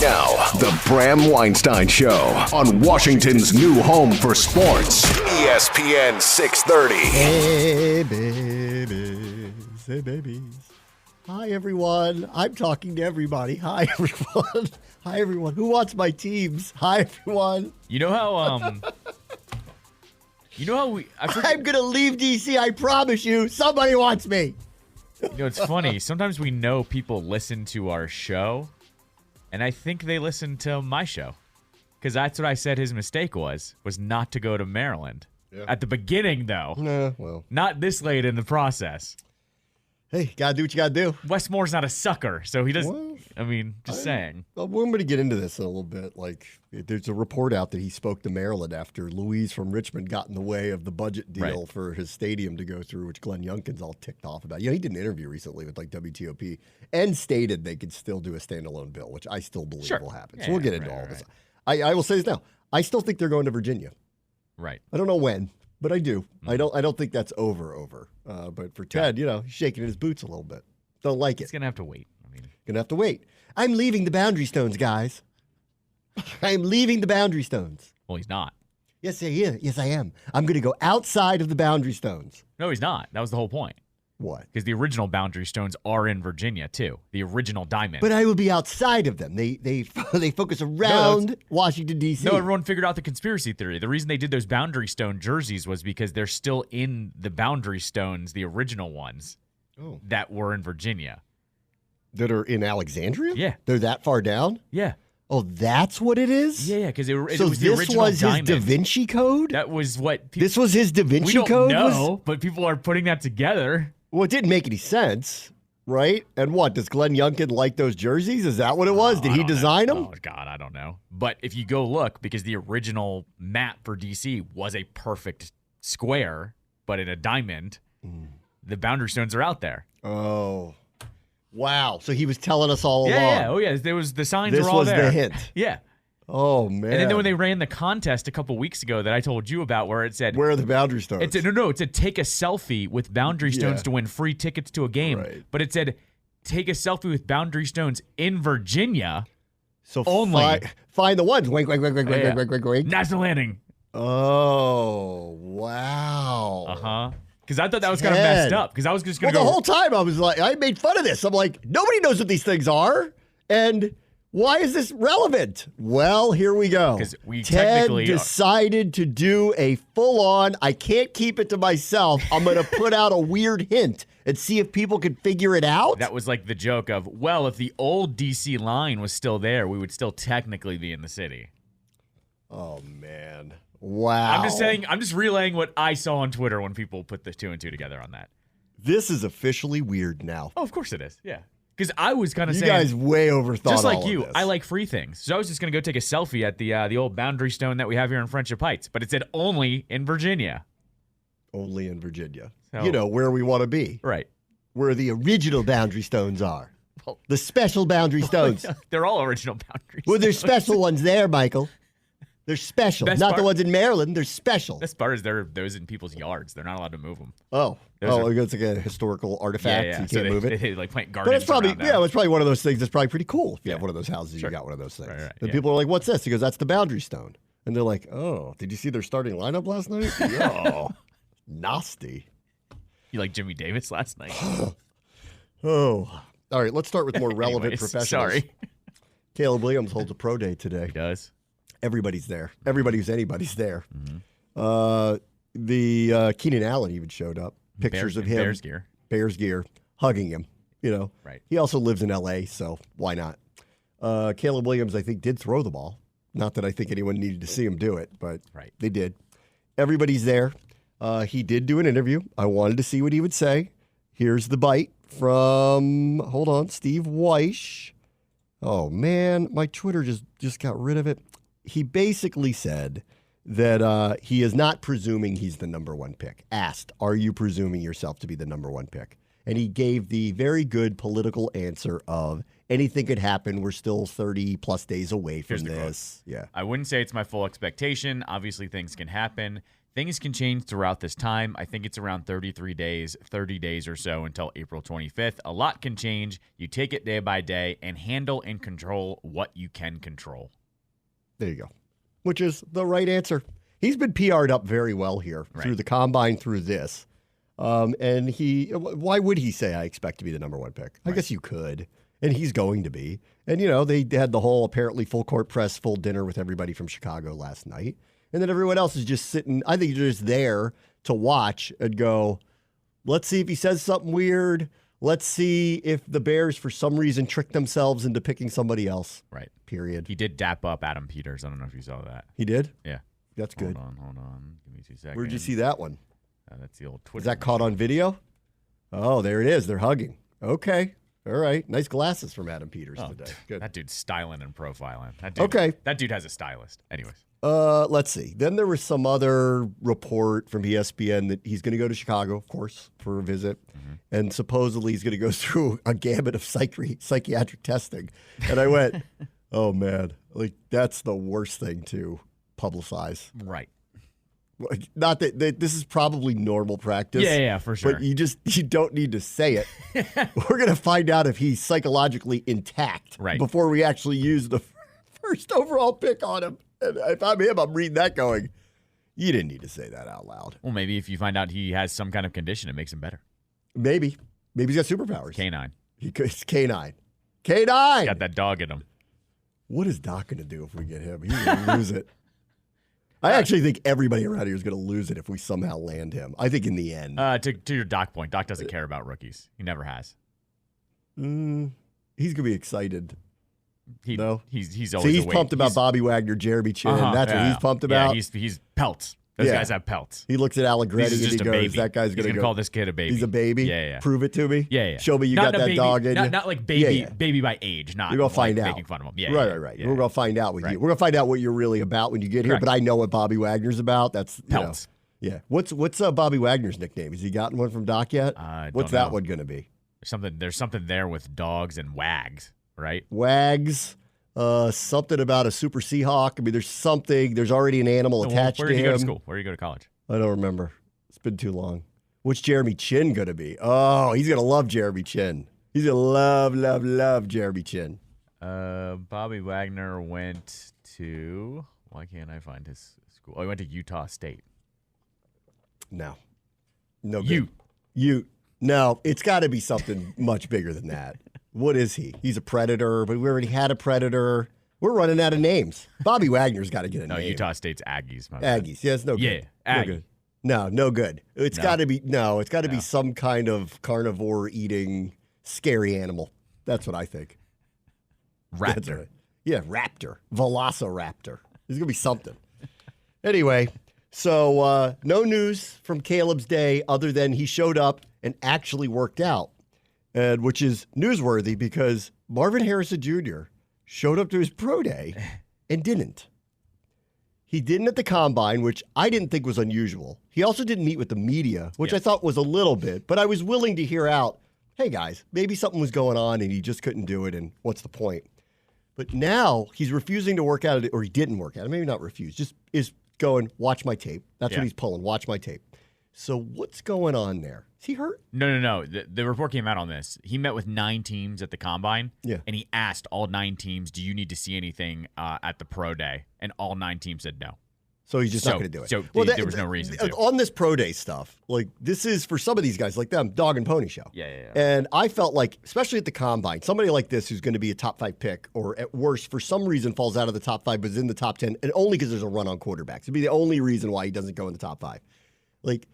Now, the Bram Weinstein Show on Washington's new home for sports, ESPN 630. Hey, babies. Hey, babies. Hi, everyone. I'm talking to everybody. Hi, everyone. Hi, everyone. Who wants my teams? Hi, everyone. You know how I'm going to leave D.C., I promise you. Somebody wants me. You know, it's funny. Sometimes we know people listen to our show, and I think they listen to my show. Because that's what I said his mistake was not to go to Maryland. Yeah. At the beginning, though. Well. Not this late in the process. Hey, gotta do what you gotta do. Westmore's not a sucker, so he doesn't. Saying. Well, we're going to get into this in a little bit. There's a report out that he spoke to Maryland after Louise from Richmond got in the way of the budget deal for his stadium to go through, which Glenn Youngkin's all ticked off about. He did an interview recently with WTOP and stated they could still do a standalone bill, which I still believe will happen. So we'll get into all this. I will say this now. I still think they're going to Virginia. Right. I don't know when. But I do. I don't think that's over. But for Ted, he's shaking his boots a little bit. Don't like it. He's gonna have to wait. Gonna have to wait. I'm leaving the boundary stones, guys. I'm leaving the boundary stones. Well, he's not. Yes, I am. I'm gonna go outside of the boundary stones. No, he's not. That was the whole point. What? Because the original boundary stones are in Virginia too. The original diamond. But I will be outside of them. They focus around Washington D.C. No, everyone figured out the conspiracy theory. The reason they did those boundary stone jerseys was because they're still in the boundary stones, the original ones that were in Virginia. That are in Alexandria? Yeah. They're that far down? Yeah. Oh, that's what it is? Yeah, because it was so the original this was diamond. his Da Vinci Code? That was what this was his Da Vinci Code? We don't know, but people are putting that together. Well, it didn't make any sense, right? And what, does Glenn Youngkin like those jerseys? Is that what it was? Did he design them? Oh, God, I don't know. But if you go look, because the original map for D.C. was a perfect square, but in a diamond, the boundary stones are out there. Oh, wow. So he was telling us all along. Yeah. Oh, yeah. There was, the signs were all This was there. the hint. Yeah. Oh, man. And then when they ran the contest a couple weeks ago that I told you about where it said... Where are the boundary stones? It said take a selfie with boundary stones to win free tickets to a game. Right. But it said take a selfie with boundary stones in Virginia. So only. Find the ones. Wink. National landing. Oh, wow. Uh-huh. Because I thought that was kind of messed up. Because I was just going to go... the whole time I was like, I made fun of this. I'm like, nobody knows what these things are. And... why is this relevant? Well, here we go. Because we Ted decided to do a full-on, I can't keep it to myself. I'm going to put out a weird hint and see if people can figure it out. That was like the joke of, well, if the old D.C. line was still there, we would still technically be in the city. Oh, man. Wow. I'm just relaying what I saw on Twitter when people put the 2 and 2 together on that. This is officially weird now. Oh, of course it is. Yeah. Because I was kind of saying... you guys way overthought just like all you, of this. I like free things. So I was just going to go take a selfie at the old boundary stone that we have here in Friendship Heights. But it said only in Virginia. Only in Virginia. So, where we want to be. Right. Where the original boundary stones are. The special boundary stones. They're all original boundaries. Well, there's special ones there, Michael. They're special. Not the ones in Maryland. They're special. Best part is those in people's yards. They're not allowed to move them. It's like a historical artifact. Yeah. You can't move it. They like plant gardens. But it's probably it's probably one of those things that's probably pretty cool. If you have one of those houses, you got one of those things. Right, and people are like, "What's this?" He goes, "That's the boundary stone." And they're like, "Oh, did you see their starting lineup last night?" Oh, nasty. You like Jimmy Davis last night? Oh, all right. Let's start with more relevant professionals. Sorry. Caleb Williams holds a pro day today. He does. Everybody's there. Everybody who's anybody's there. Mm-hmm. Keenan Allen even showed up. Pictures of him. Bears gear. Hugging him. Right. He also lives in L.A., so why not? Caleb Williams, I think, did throw the ball. Not that I think anyone needed to see him do it, but they did. Everybody's there. He did do an interview. I wanted to see what he would say. Here's the bite from, Steve Weish. Oh, man, my Twitter just got rid of it. He basically said that he is not presuming he's the number one pick. Asked, are you presuming yourself to be the number one pick? And he gave the very good political answer of anything could happen. We're still 30-plus days away from this. Yeah, I wouldn't say it's my full expectation. Obviously, things can happen. Things can change throughout this time. I think it's around 30 days or so until April 25th. A lot can change. You take it day by day and handle and control what you can control. There you go, which is the right answer. He's been PR'd up very well here through the combine, through this. And why would he say, I expect to be the number one pick? I guess you could. And he's going to be. And, they had the whole apparently full court press, full dinner with everybody from Chicago last night. And then everyone else is just sitting. I think you're just there to watch and go, let's see if he says something weird. Let's see if the Bears, for some reason, trick themselves into picking somebody else. Right. Period. He did dap up Adam Peters. I don't know if you saw that. He did? Yeah. That's good. Hold on. Give me 2 seconds. Where'd you see that one? That's the old Twitter. Is that caught on video? Oh, there it is. They're hugging. Okay. All right. Nice glasses from Adam Peters today. Good. That dude's styling and profiling. That dude has a stylist. Anyways. Let's see. Then there was some other report from ESPN that he's going to go to Chicago, of course, for a visit. Mm-hmm. And supposedly he's going to go through a gamut of psychiatric testing. And I went, oh, man, that's the worst thing to publicize. Right. Not that this is probably normal practice. Yeah, for sure. But you don't need to say it. We're going to find out if he's psychologically intact before we actually use the first overall pick on him. And if I'm him, I'm reading that going, you didn't need to say that out loud. Well, maybe if you find out he has some kind of condition, it makes him better. Maybe he's got superpowers. K9. It's K9. He's got that dog in him. What is Doc going to do if we get him? He's going to lose it. I actually think everybody around here is going to lose it if we somehow land him. I think in the end. To your Doc point, Doc doesn't care about rookies. He never has. He's going to be excited. He's always. See, he's pumped about Bobby Wagner, Jeremy Chin. That's what he's pumped about. Yeah, he's pelts. Those guys have pelts. He looks at Allegretti and he goes, baby. that guy's going to call this kid a baby. He's a baby? Yeah. Prove it to me? Yeah. Show me you not got that baby, dog in you? Not like baby baby by age. Not you're going to find out. Making fun of him. Yeah, right. We're going to find out with you. We're going to find out what you're really about when you get here, but I know what Bobby Wagner's about. That's pelts. Yeah. What's Bobby Wagner's nickname? Has he gotten one from Doc yet? What's that one going to be? There's something there with dogs and wags, right? Wags. Something about a super Seahawk. I mean, there's already an animal attached to him. Where do you go to school? Where do you go to college? I don't remember. It's been too long. What's Jeremy Chin going to be? Oh, he's going to love Jeremy Chin. He's going to love Jeremy Chin. Bobby Wagner went to, why can't I find his school? Oh, he went to Utah State. No good. No, it's got to be something much bigger than that. What is he? He's a Predator, but we already had a Predator. We're running out of names. Bobby Wagner's got to get a name. No, Utah State's Aggies. Aggies. Yeah, it's no good. Yeah, no good. No good. It's got to be be some kind of carnivore eating scary animal. That's what I think. Raptor. Raptor. Velociraptor. There's going to be something. Anyway, so no news from Caleb's day other than he showed up and actually worked out, and which is newsworthy because Marvin Harrison Jr. showed up to his pro day and didn't. He didn't at the combine, which I didn't think was unusual. He also didn't meet with the media, which I thought was a little bit, but I was willing to hear out, hey guys, maybe something was going on and he just couldn't do it, and what's the point? But now he's refusing to work out, or he didn't work out, maybe not refuse, just is going, watch my tape. That's what he's pulling, watch my tape. So what's going on there? Is he hurt? No. The report came out on this. He met with 9 teams at the combine, and he asked all 9 teams, do you need to see anything at the pro day? And all 9 teams said no. So he's just not going to do it. So there was no reason to. On this pro day stuff, like this is, for some of these guys like them, dog and pony show. Yeah. And I felt like, especially at the combine, somebody like this who's going to be a top 5 pick, or at worst, for some reason falls out of the top 5 but is in the top 10, and only because there's a run on quarterbacks. It'd be the only reason why he doesn't go in the top 5. Like,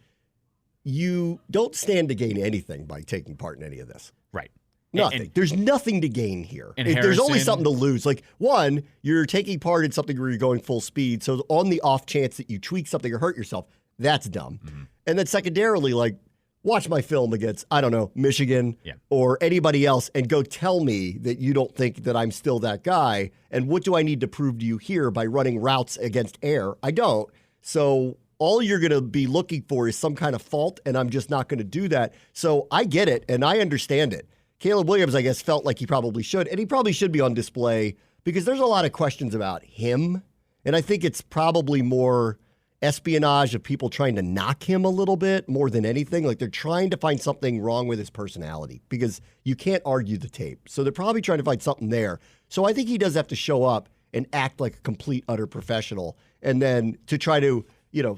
you don't stand to gain anything by taking part in any of this. Right. Nothing. There's nothing to gain here. There's only something to lose. Like, one, you're taking part in something where you're going full speed. So on the off chance that you tweak something or hurt yourself, that's dumb. Mm-hmm. And then secondarily, like, watch my film against, I don't know, Michigan or anybody else and go tell me that you don't think that I'm still that guy. And what do I need to prove to you here by running routes against air? I don't. So all you're going to be looking for is some kind of fault, and I'm just not going to do that. So I get it, and I understand it. Caleb Williams, I guess, felt like he probably should, and he probably should be on display because there's a lot of questions about him, and I think it's probably more espionage of people trying to knock him a little bit more than anything. Like they're trying to find something wrong with his personality because you can't argue the tape. So they're probably trying to find something there. So I think he does have to show up and act like a complete, utter professional. And then to try to,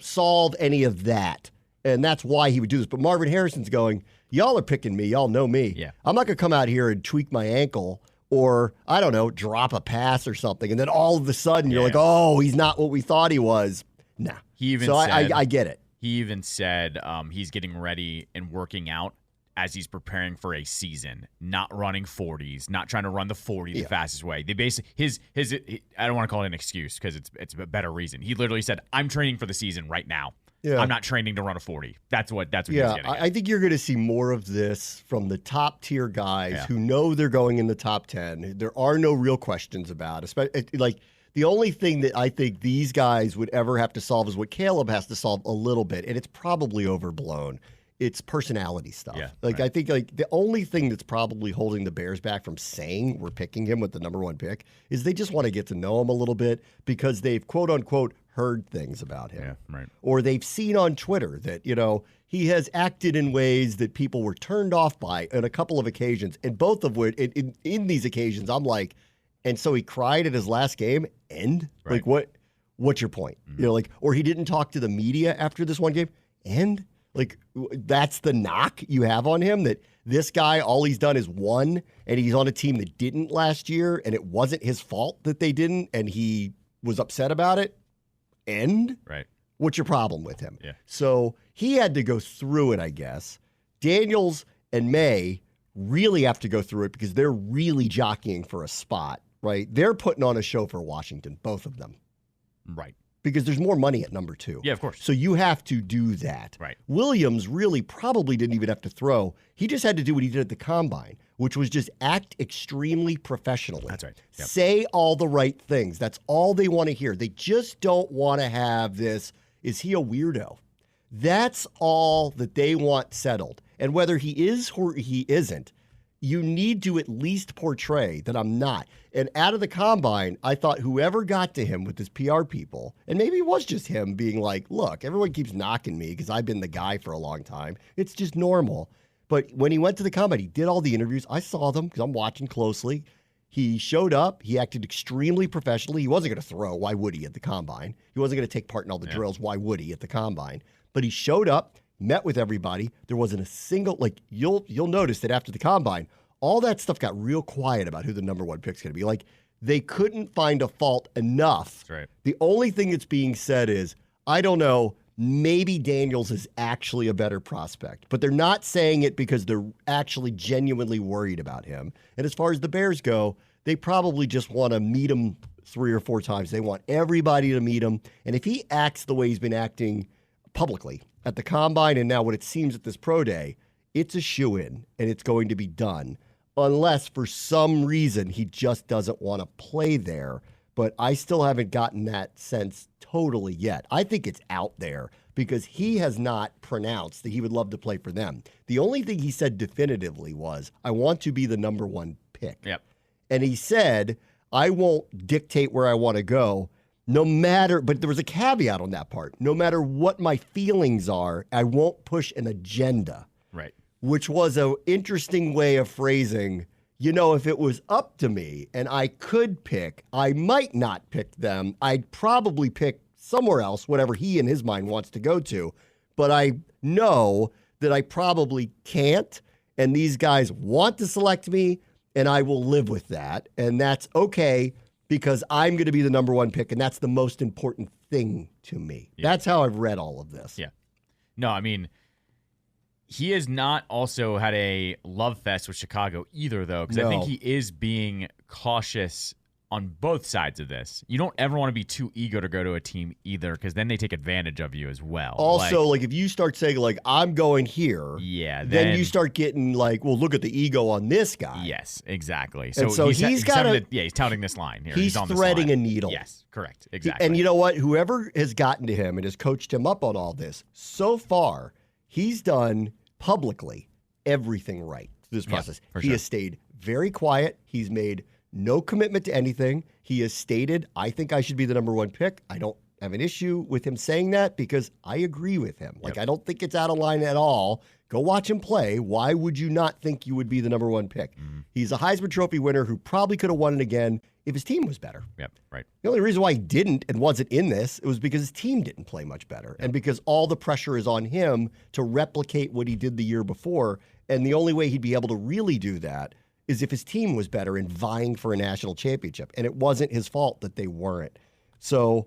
solve any of that. And that's why he would do this. But Marvin Harrison's going, y'all are picking me. Y'all know me. Yeah. I'm not going to come out here and tweak my ankle or, I don't know, drop a pass or something. And then all of a sudden you're like, oh, he's not what we thought he was. Nah. He even so said, I get it. He even said he's getting ready and working out as he's preparing for a season, not running 40s, not trying to run the 40 the fastest way. They basically his I don't want to call it an excuse because it's a better reason. He literally said, "I'm training for the season right now. Yeah. I'm not training to run a 40." That's what he's getting at. I think you're going to see more of this from the top tier guys who know they're going in the top 10. There are no real questions about it. Especially, like the only thing that I think these guys would ever have to solve is what Caleb has to solve a little bit, and it's probably overblown. It's personality stuff. Yeah, I think the only thing that's probably holding the Bears back from saying we're picking him with the number 1 pick is they just want to get to know him a little bit because they've quote unquote heard things about him. Yeah, right. Or they've seen on Twitter that, he has acted in ways that people were turned off by on a couple of occasions. And both of which in these occasions, I'm like, and so he cried at his last game and like, what's your point? Mm-hmm. Or he didn't talk to the media after this one game and that's the knock you have on him, that this guy, all he's done is won, and he's on a team that didn't last year, and it wasn't his fault that they didn't, and he was upset about it. And what's your problem with him? Yeah. So he had to go through it, I guess. Daniels and May really have to go through it because they're really jockeying for a spot, right? They're putting on a show for Washington, both of them. Right. Because there's more money at number 2. Yeah, of course. So you have to do that. Right. Williams really probably didn't even have to throw. He just had to do what he did at the Combine, which was just act extremely professionally. That's right. Yep. Say all the right things. That's all they want to hear. They just don't want to have this, is he a weirdo? That's all that they want settled. And whether he is or he isn't, you need to at least portray that I'm not. And out of the Combine, I thought whoever got to him with his PR people, and maybe it was just him being like, look, everyone keeps knocking me because I've been the guy for a long time. It's just normal. But when he went to the Combine, he did all the interviews. I saw them because I'm watching closely. He showed up. He acted extremely professionally. He wasn't going to throw. Why would he at the Combine? He wasn't going to take part in all the drills. Why would he at the Combine? But he showed up, met with everybody. There wasn't a single, you'll notice that after the Combine, all that stuff got real quiet about who the number 1 pick's going to be. They couldn't find a fault enough. That's right. The only thing that's being said is, I don't know, maybe Daniels is actually a better prospect. But they're not saying it because they're actually genuinely worried about him. And as far as the Bears go, they probably just want to meet him 3 or 4 times. They want everybody to meet him. And if he acts the way he's been acting publicly at the Combine and now what it seems at this pro day, it's a shoo-in and it's going to be done. Unless for some reason he just doesn't want to play there. But I still haven't gotten that sense totally yet. I think it's out there because he has not pronounced that he would love to play for them. The only thing he said definitively was, I want to be the number 1 pick. Yep. And he said, I won't dictate where I want to go, no matter, but there was a caveat on that part. No matter what my feelings are, I won't push an agenda. Right. Which was an interesting way of phrasing, if it was up to me and I could pick, I might not pick them. I'd probably pick somewhere else, whatever he in his mind wants to go to. But I know that I probably can't, and these guys want to select me, and I will live with that. And that's okay because I'm going to be the number 1 pick, and that's the most important thing to me. Yeah. That's how I've read all of this. Yeah. No, I mean, he has not also had a love fest with Chicago either, though, because I think he is being cautious on both sides of this. You don't ever want to be too eager to go to a team either, because then they take advantage of you as well. Also, if you start saying, I'm going here, then you start getting well, look at the ego on this guy. Touting this line here. He's on threading this line. A needle. Yes, correct. Exactly. And you know what? Whoever has gotten to him and has coached him up on all this, so far, he's done publicly everything right through this process. He has stayed very quiet. He's made no commitment to anything. He has stated, I think I should be the number 1 pick. I don't have an issue with him saying that because I agree with him. Like, I don't think it's out of line at all. Go watch him play. Why would you not think you would be the number one pick? He's a Heisman Trophy winner who probably could have won it again if his team was better. Yep, right. The only reason why he didn't and wasn't in this, it was because his team didn't play much better and because all the pressure is on him to replicate what he did the year before. And the only way he'd be able to really do that is if his team was better and vying for a national championship. And it wasn't his fault that they weren't. So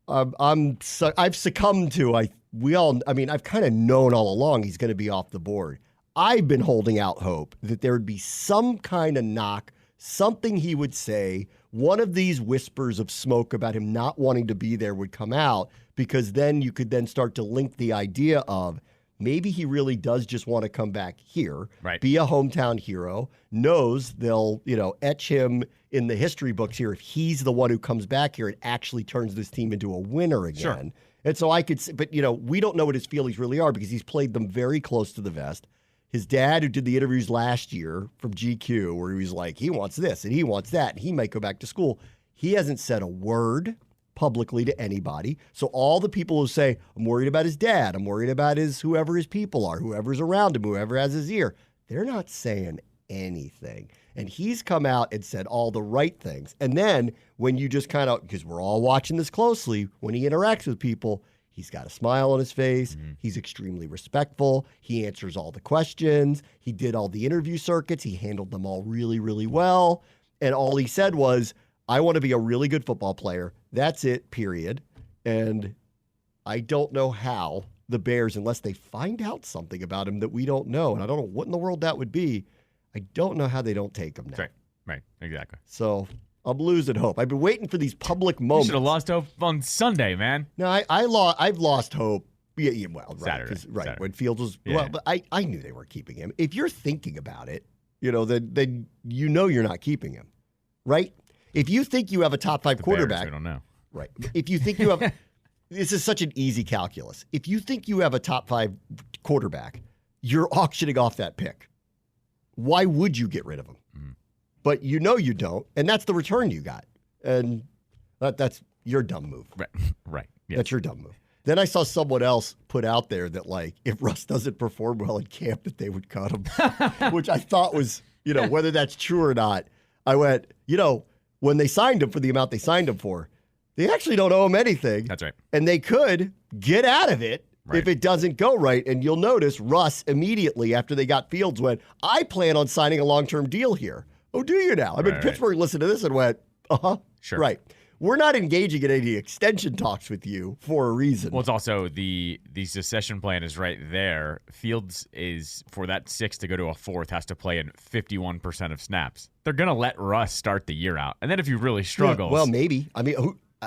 I've succumbed to, I've kind of known all along he's going to be off the board. I've been holding out hope that there would be some kind of knock, something he would say, one of these whispers of smoke about him not wanting to be there would come out, because then you could then start to link the idea of maybe he really does just want to come back here, be a hometown hero, knows they'll, etch him in the history books here if he's the one who comes back here and actually turns this team into a winner again. Sure. And so I could, but we don't know what his feelings really are because he's played them very close to the vest. His dad, who did the interviews last year from GQ, where he was like, he wants this and he wants that, and he might go back to school. He hasn't said a word publicly to anybody. So all the people who say, I'm worried about his dad, I'm worried about whoever his people are, whoever's around him, whoever has his ear, they're not saying anything. And he's come out and said all the right things. And then when you just kind of, because we're all watching this closely, when he interacts with people, he's got a smile on his face. Mm-hmm. He's extremely respectful. He answers all the questions. He did all the interview circuits. He handled them all really, really well. And all he said was, I want to be a really good football player. That's it, period. And I don't know how the Bears, unless they find out something about him that we don't know, and I don't know what in the world that would be, I don't know how they don't take him now. Right, exactly. So I'm losing hope. I've been waiting for these public moments. You should have lost hope on Sunday, man. No, I've lost hope. Yeah, well, right, Saturday. When Fields was but I knew they were keeping him. If you're thinking about it, then you're not keeping him, right? If you think you have a top 5 quarterback, Bears, we don't know. Right? If you think you have, this is such an easy calculus. If you think you have a top 5 quarterback, you're auctioning off that pick. Why would you get rid of him? Mm-hmm. But you don't, and that's the return you got, and that's your dumb move. Right. Yeah. That's your dumb move. Then I saw someone else put out there that, like, if Russ doesn't perform well in camp, that they would cut him, which I thought was, whether that's true or not. I went, when they signed him for the amount they signed him for, they actually don't owe him anything. That's right. And they could get out of it if it doesn't go right. And you'll notice Russ immediately after they got Fields went, I plan on signing a long-term deal here. Oh, do you now? Pittsburgh listened to this and went, sure. Right. We're not engaging in any extension talks with you for a reason. Well, it's also the secession plan is right there. Fields is, for that 6th to go to a 4th, has to play in 51% of snaps. They're going to let Russ start the year out. And then if he really struggles. Well, maybe.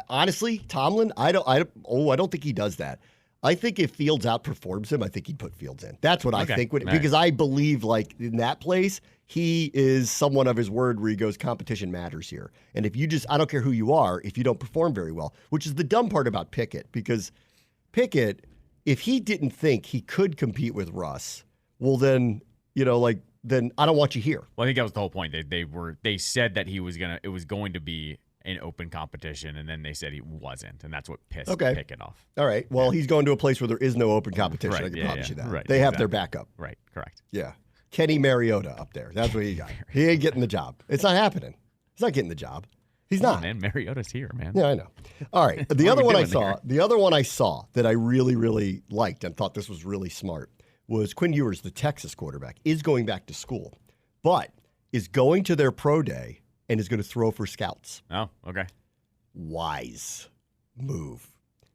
Honestly, Tomlin, I don't think he does that. I think if Fields outperforms him, I think he'd put Fields in. That's what I think. Because I believe, like, in that place, he is someone of his word where he goes, competition matters here. And if you I don't care who you are, if you don't perform very well, which is the dumb part about Pickett, because Pickett, if he didn't think he could compete with Russ, well, then, then I don't want you here. Well, I think that was the whole point. They said that it was going to be an open competition, and then they said he wasn't, and that's what pissed Pickett off. All right. Well, he's going to a place where there is no open competition. Right. I can promise you that. Right. They have their backup. Right. Correct. Yeah. Kenny Mariota up there. That's what he got. He ain't getting the job. It's not happening. He's not getting the job. He's not. Man, Mariota's here, man. Yeah, I know. All right. The other one I saw that I really, really liked and thought this was really smart was Quinn Ewers, the Texas quarterback, is going back to school, but is going to their pro day and is going to throw for scouts. Oh, okay. Wise move.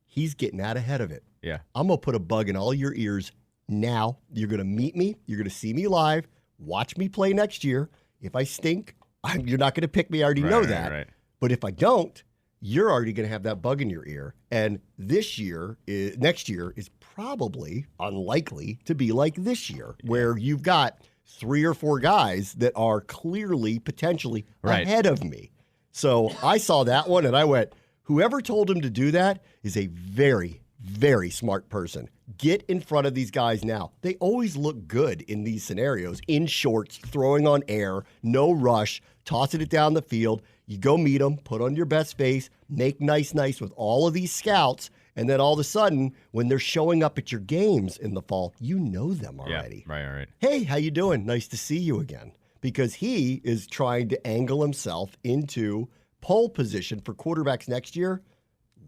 He's getting out ahead of it. Yeah. I'm going to put a bug in all your ears now. You're going to meet me. You're going to see me live. Watch me play next year. If I stink, you're not going to pick me. I already know that. Right. But if I don't, you're already going to have that bug in your ear. And next year is probably unlikely to be like this year, where you've got 3 or 4 guys that are clearly, potentially ahead of me. So I saw that one and I went, whoever told him to do that is a very, very smart person. Get in front of these guys now. They always look good in these scenarios, in shorts, throwing on air, no rush, tossing it down the field. You go meet them, put on your best face, make nice with all of these scouts, and then all of a sudden, when they're showing up at your games in the fall, you know them already. Yeah, right. Hey, how you doing? Nice to see you again. Because he is trying to angle himself into pole position for quarterbacks next year.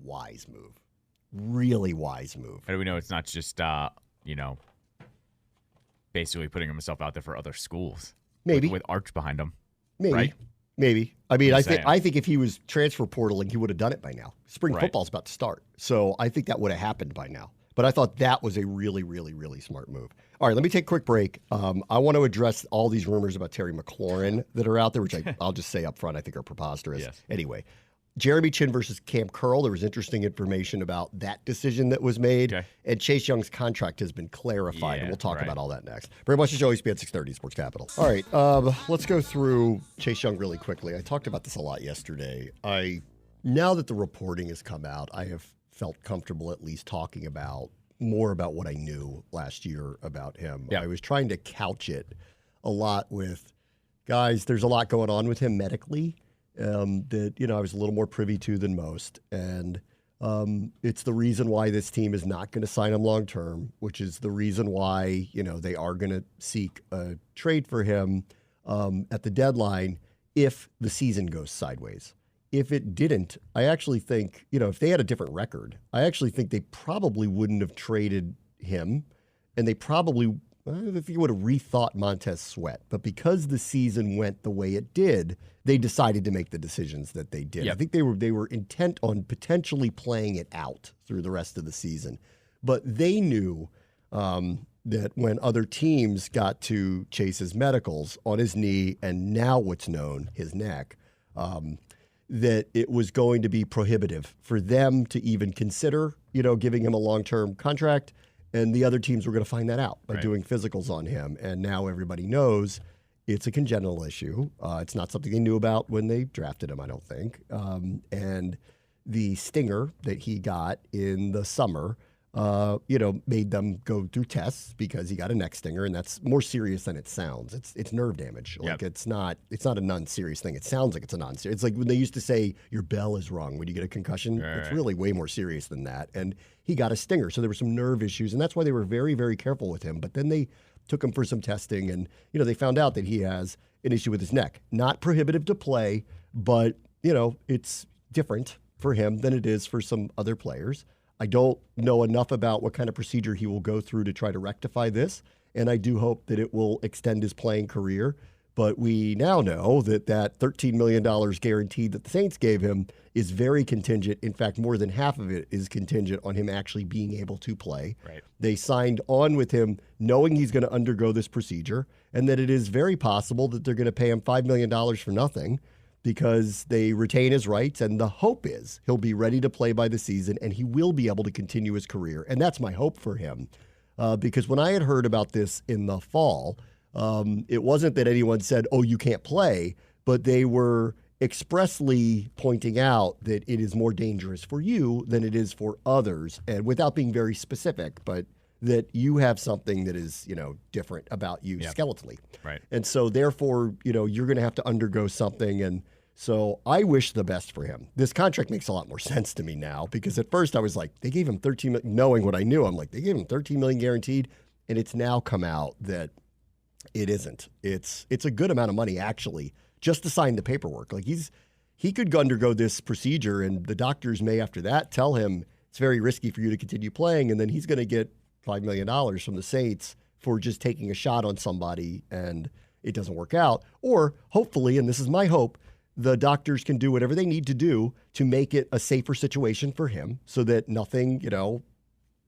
Wise move. Really wise move. How do we know it's not just, basically putting himself out there for other schools? Maybe. With Arch behind him. Maybe. Right? Maybe. I mean, Just I think if he was transfer portaling, he would have done it by now. Spring Right. football's about to start. So I think that would have happened by now. But I thought that was a really, really, really smart move. All right, let me take a quick break. I want to address all these rumors about Terry McLaurin that are out there, which I'll just say up front I think are preposterous. Yes. Anyway, Jeremy Chin versus Cam Curl. There was interesting information about that decision that was made. Okay. And Chase Young's contract has been clarified. Yeah, and we'll talk right. about all that next. Very much the show, ESPN 630 Sports Capital. All right, let's go through Chase Young really quickly. I talked about this a lot yesterday. Now that the reporting has come out, I have felt comfortable at least talking about more about what I knew last year about him. Yeah. I was trying to couch it a lot with, guys, there's a lot going on with him medically that, I was a little more privy to than most. And it's the reason why this team is not going to sign him long term, which is the reason why, they are going to seek a trade for him at the deadline if the season goes sideways. If it didn't, I actually think, if they had a different record, I actually think they probably wouldn't have traded him. And they probably, if you would have rethought Montez Sweat. But because the season went the way it did, they decided to make the decisions that they did. Yep. I think they were intent on potentially playing it out through the rest of the season. But they knew that when other teams got to Chase's medicals on his knee and now what's known, his neck, that it was going to be prohibitive for them to even consider, giving him a long-term contract. And the other teams were going to find that out by Right. doing physicals on him. And now everybody knows it's a congenital issue. It's not something they knew about when they drafted him, I don't think. And the stinger that he got in the summer, made them go through tests because he got a neck stinger, and that's more serious than it sounds. It's nerve damage. Like Yep. it's not a non-serious thing. It sounds like it's a non-serious. It's like when they used to say your bell is rung when you get a concussion. Right. It's really way more serious than that. And he got a stinger, so there were some nerve issues, and that's why they were very, very careful with him. But then they took him for some testing, and they found out that he has an issue with his neck. Not prohibitive to play, but it's different for him than it is for some other players. I don't know enough about what kind of procedure he will go through to try to rectify this, and I do hope that it will extend his playing career. But we now know that $13 million guaranteed that the Saints gave him is very contingent. In fact, more than half of it is contingent on him actually being able to play. Right. They signed on with him knowing he's going to undergo this procedure and that it is very possible that they're going to pay him $5 million for nothing, because they retain his rights, and the hope is he'll be ready to play by the season and he will be able to continue his career. And that's my hope for him, because when I had heard about this in the fall, it wasn't that anyone said, oh, you can't play, but they were expressly pointing out that it is more dangerous for you than it is for others, and without being very specific, but that you have something that is, different about you skeletally. Right. And so therefore, you're going to have to undergo something. And so I wish the best for him. This contract makes a lot more sense to me now, because at first I was like, they gave him $13 million, knowing what I knew. I'm like, they gave him $13 million guaranteed. And it's now come out that it isn't. It's a good amount of money, actually, just to sign the paperwork. Like he could undergo this procedure, and the doctors may after that tell him it's very risky for you to continue playing. And then he's going to get $5 million from the Saints for just taking a shot on somebody and it doesn't work out. Or hopefully, and this is my hope, the doctors can do whatever they need to do to make it a safer situation for him so that nothing,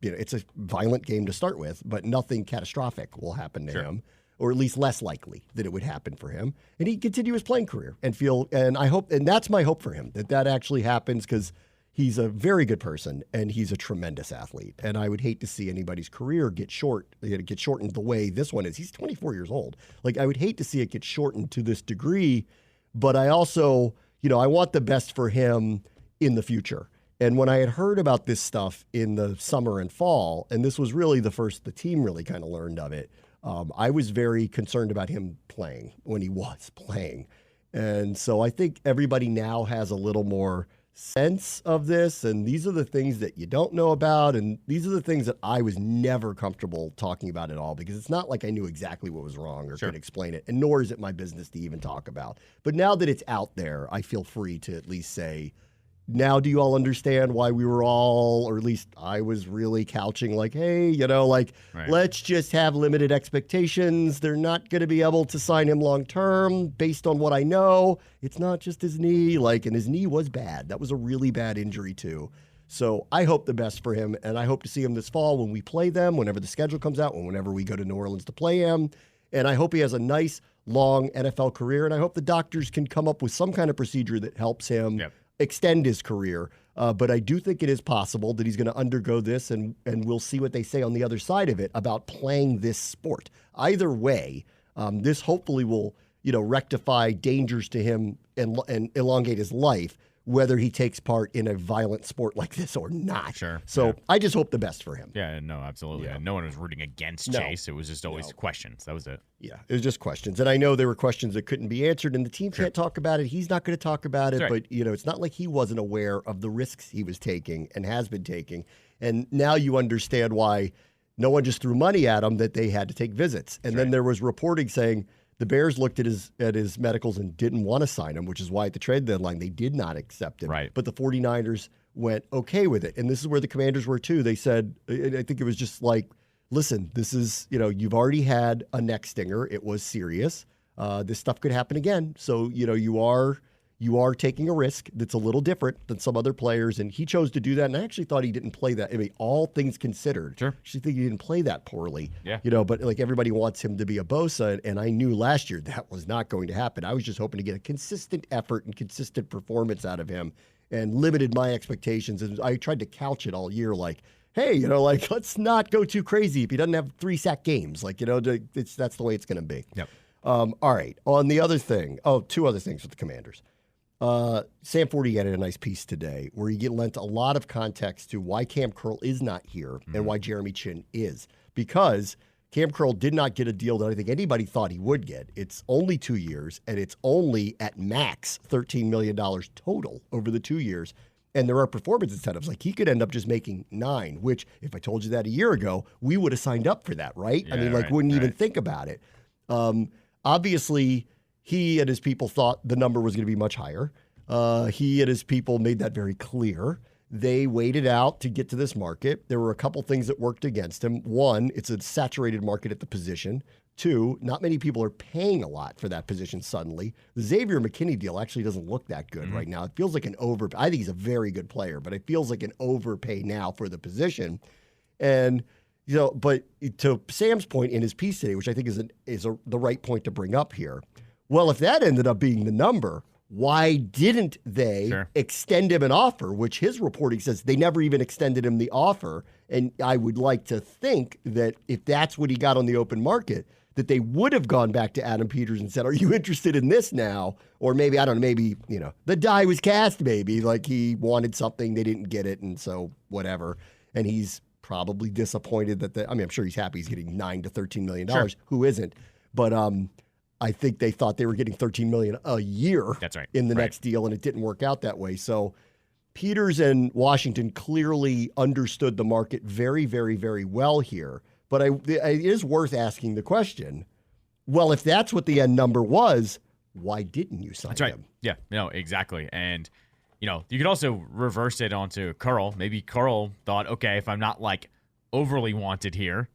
it's a violent game to start with, but nothing catastrophic will happen to him, or at least less likely that it would happen for him. And he continue his playing career and I hope, and that's my hope for him, that actually happens, because he's a very good person and he's a tremendous athlete. And I would hate to see anybody's career get shortened the way this one is. He's 24 years old. Like, I would hate to see it get shortened to this degree, but I also, I want the best for him in the future. And when I had heard about this stuff in the summer and fall, and this was really the first the team really kind of learned of it, I was very concerned about him playing when he was playing. And so I think everybody now has a little more sense of this, and these are the things that you don't know about, and these are the things that I was never comfortable talking about at all, because it's not like I knew exactly what was wrong or could explain it, and nor is it my business to even talk about. But now that it's out there, I feel free to at least say, now do you all understand why we were all, or at least I was really couching like, hey, let's just have limited expectations. They're not going to be able to sign him long term based on what I know. It's not just his knee, and his knee was bad. That was a really bad injury too. So I hope the best for him, and I hope to see him this fall when we play them, whenever the schedule comes out, and whenever we go to New Orleans to play him. And I hope he has a nice, long NFL career, and I hope the doctors can come up with some kind of procedure that helps him extend his career. But I do think it is possible that he's going to undergo this, and we'll see what they say on the other side of it about playing this sport. Either way, this hopefully will, rectify dangers to him and elongate his life, whether he takes part in a violent sport like this or not. Sure. So I just hope the best for him. Yeah, no, absolutely. Yeah. No one was rooting against Chase. It was just always questions. That was it. Yeah, it was just questions. And I know there were questions that couldn't be answered, and the team can't talk about it. He's not going to talk about it. But, it's not like he wasn't aware of the risks he was taking and has been taking. And now you understand why no one just threw money at him, that they had to take visits. And then there was reporting saying the Bears looked at his medicals and didn't want to sign him, which is why at the trade deadline they did not accept him. Right. But the 49ers went okay with it. And this is where the Commanders were too. They said, I think it was just like, listen, this is, you've already had a neck stinger. It was serious. This stuff could happen again. So, you are taking a risk that's a little different than some other players. And he chose to do that. And I actually thought he didn't play that. I mean, all things considered, I actually think he didn't play that poorly. Yeah. But everybody wants him to be a Bosa. And I knew last year that was not going to happen. I was just hoping to get a consistent effort and consistent performance out of him, and limited my expectations. And I tried to couch it all year hey, let's not go too crazy if he doesn't have 3-sack games. That's the way it's going to be. Yep. All right. On the other thing, two other things with the Commanders. Sam Forty added a nice piece today where he lent a lot of context to why Cam Curl is not here and why Jeremy Chin is. Because Cam Curl did not get a deal that I think anybody thought he would get. It's only 2 years, and it's only at max $13 million total over the 2 years. And there are performance incentives. He could end up just making $9 million, which if I told you that a year ago, we would have signed up for that, right? Yeah, wouldn't even think about it. Obviously, he and his people thought the number was going to be much higher. He and his people made that very clear. They waited out to get to this market. There were a couple things that worked against him. One, it's a saturated market at the position. Two, not many people are paying a lot for that position suddenly. The Xavier McKinney deal actually doesn't look that good right now. It feels like an I think he's a very good player, but it feels like an overpay now for the position. And but to Sam's point in his piece today, which I think is the right point to bring up here. Well, if that ended up being the number, why didn't they extend him an offer, which his reporting says they never even extended him the offer? And I would like to think that if that's what he got on the open market, that they would have gone back to Adam Peters and said, are you interested in this now? Or maybe, I don't know, maybe, the die was cast, maybe. He wanted something, they didn't get it, and so whatever. And he's probably disappointed that I'm sure he's happy he's getting $9 to $13 million. Who isn't? But I think they thought they were getting $13 million a year in the next deal, and it didn't work out that way. So Peters and Washington clearly understood the market very, very, very well here. But it is worth asking the question, well, if that's what the end number was, why didn't you sign him? Yeah, no, exactly. And, you could also reverse it onto Curl. Maybe Curl thought, okay, if I'm not overly wanted here,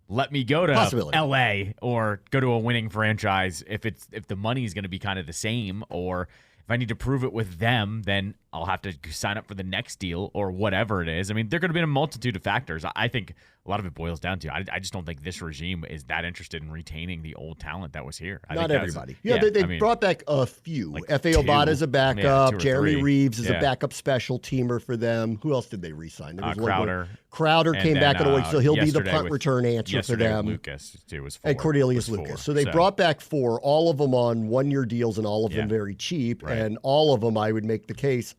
let me go to LA or go to a winning franchise if the money is going to be kind of the same, or if I need to prove it with them, then I'll have to sign up for the next deal or whatever it is. There could have been a multitude of factors. I think a lot of it boils down to I just don't think this regime is that interested in retaining the old talent that was here. Not everybody. They brought back a few. F.A. Obata's a backup. Jeremy Reeves is a backup special teamer for them. Who else did they re-sign? Crowder. Crowder came back in a week, so he'll be the punt return answer for them. Lucas, too, was 4. And Cornelius Lucas. So they brought back 4, all of them on one-year deals and all of them very cheap. And all of them, I would make the case,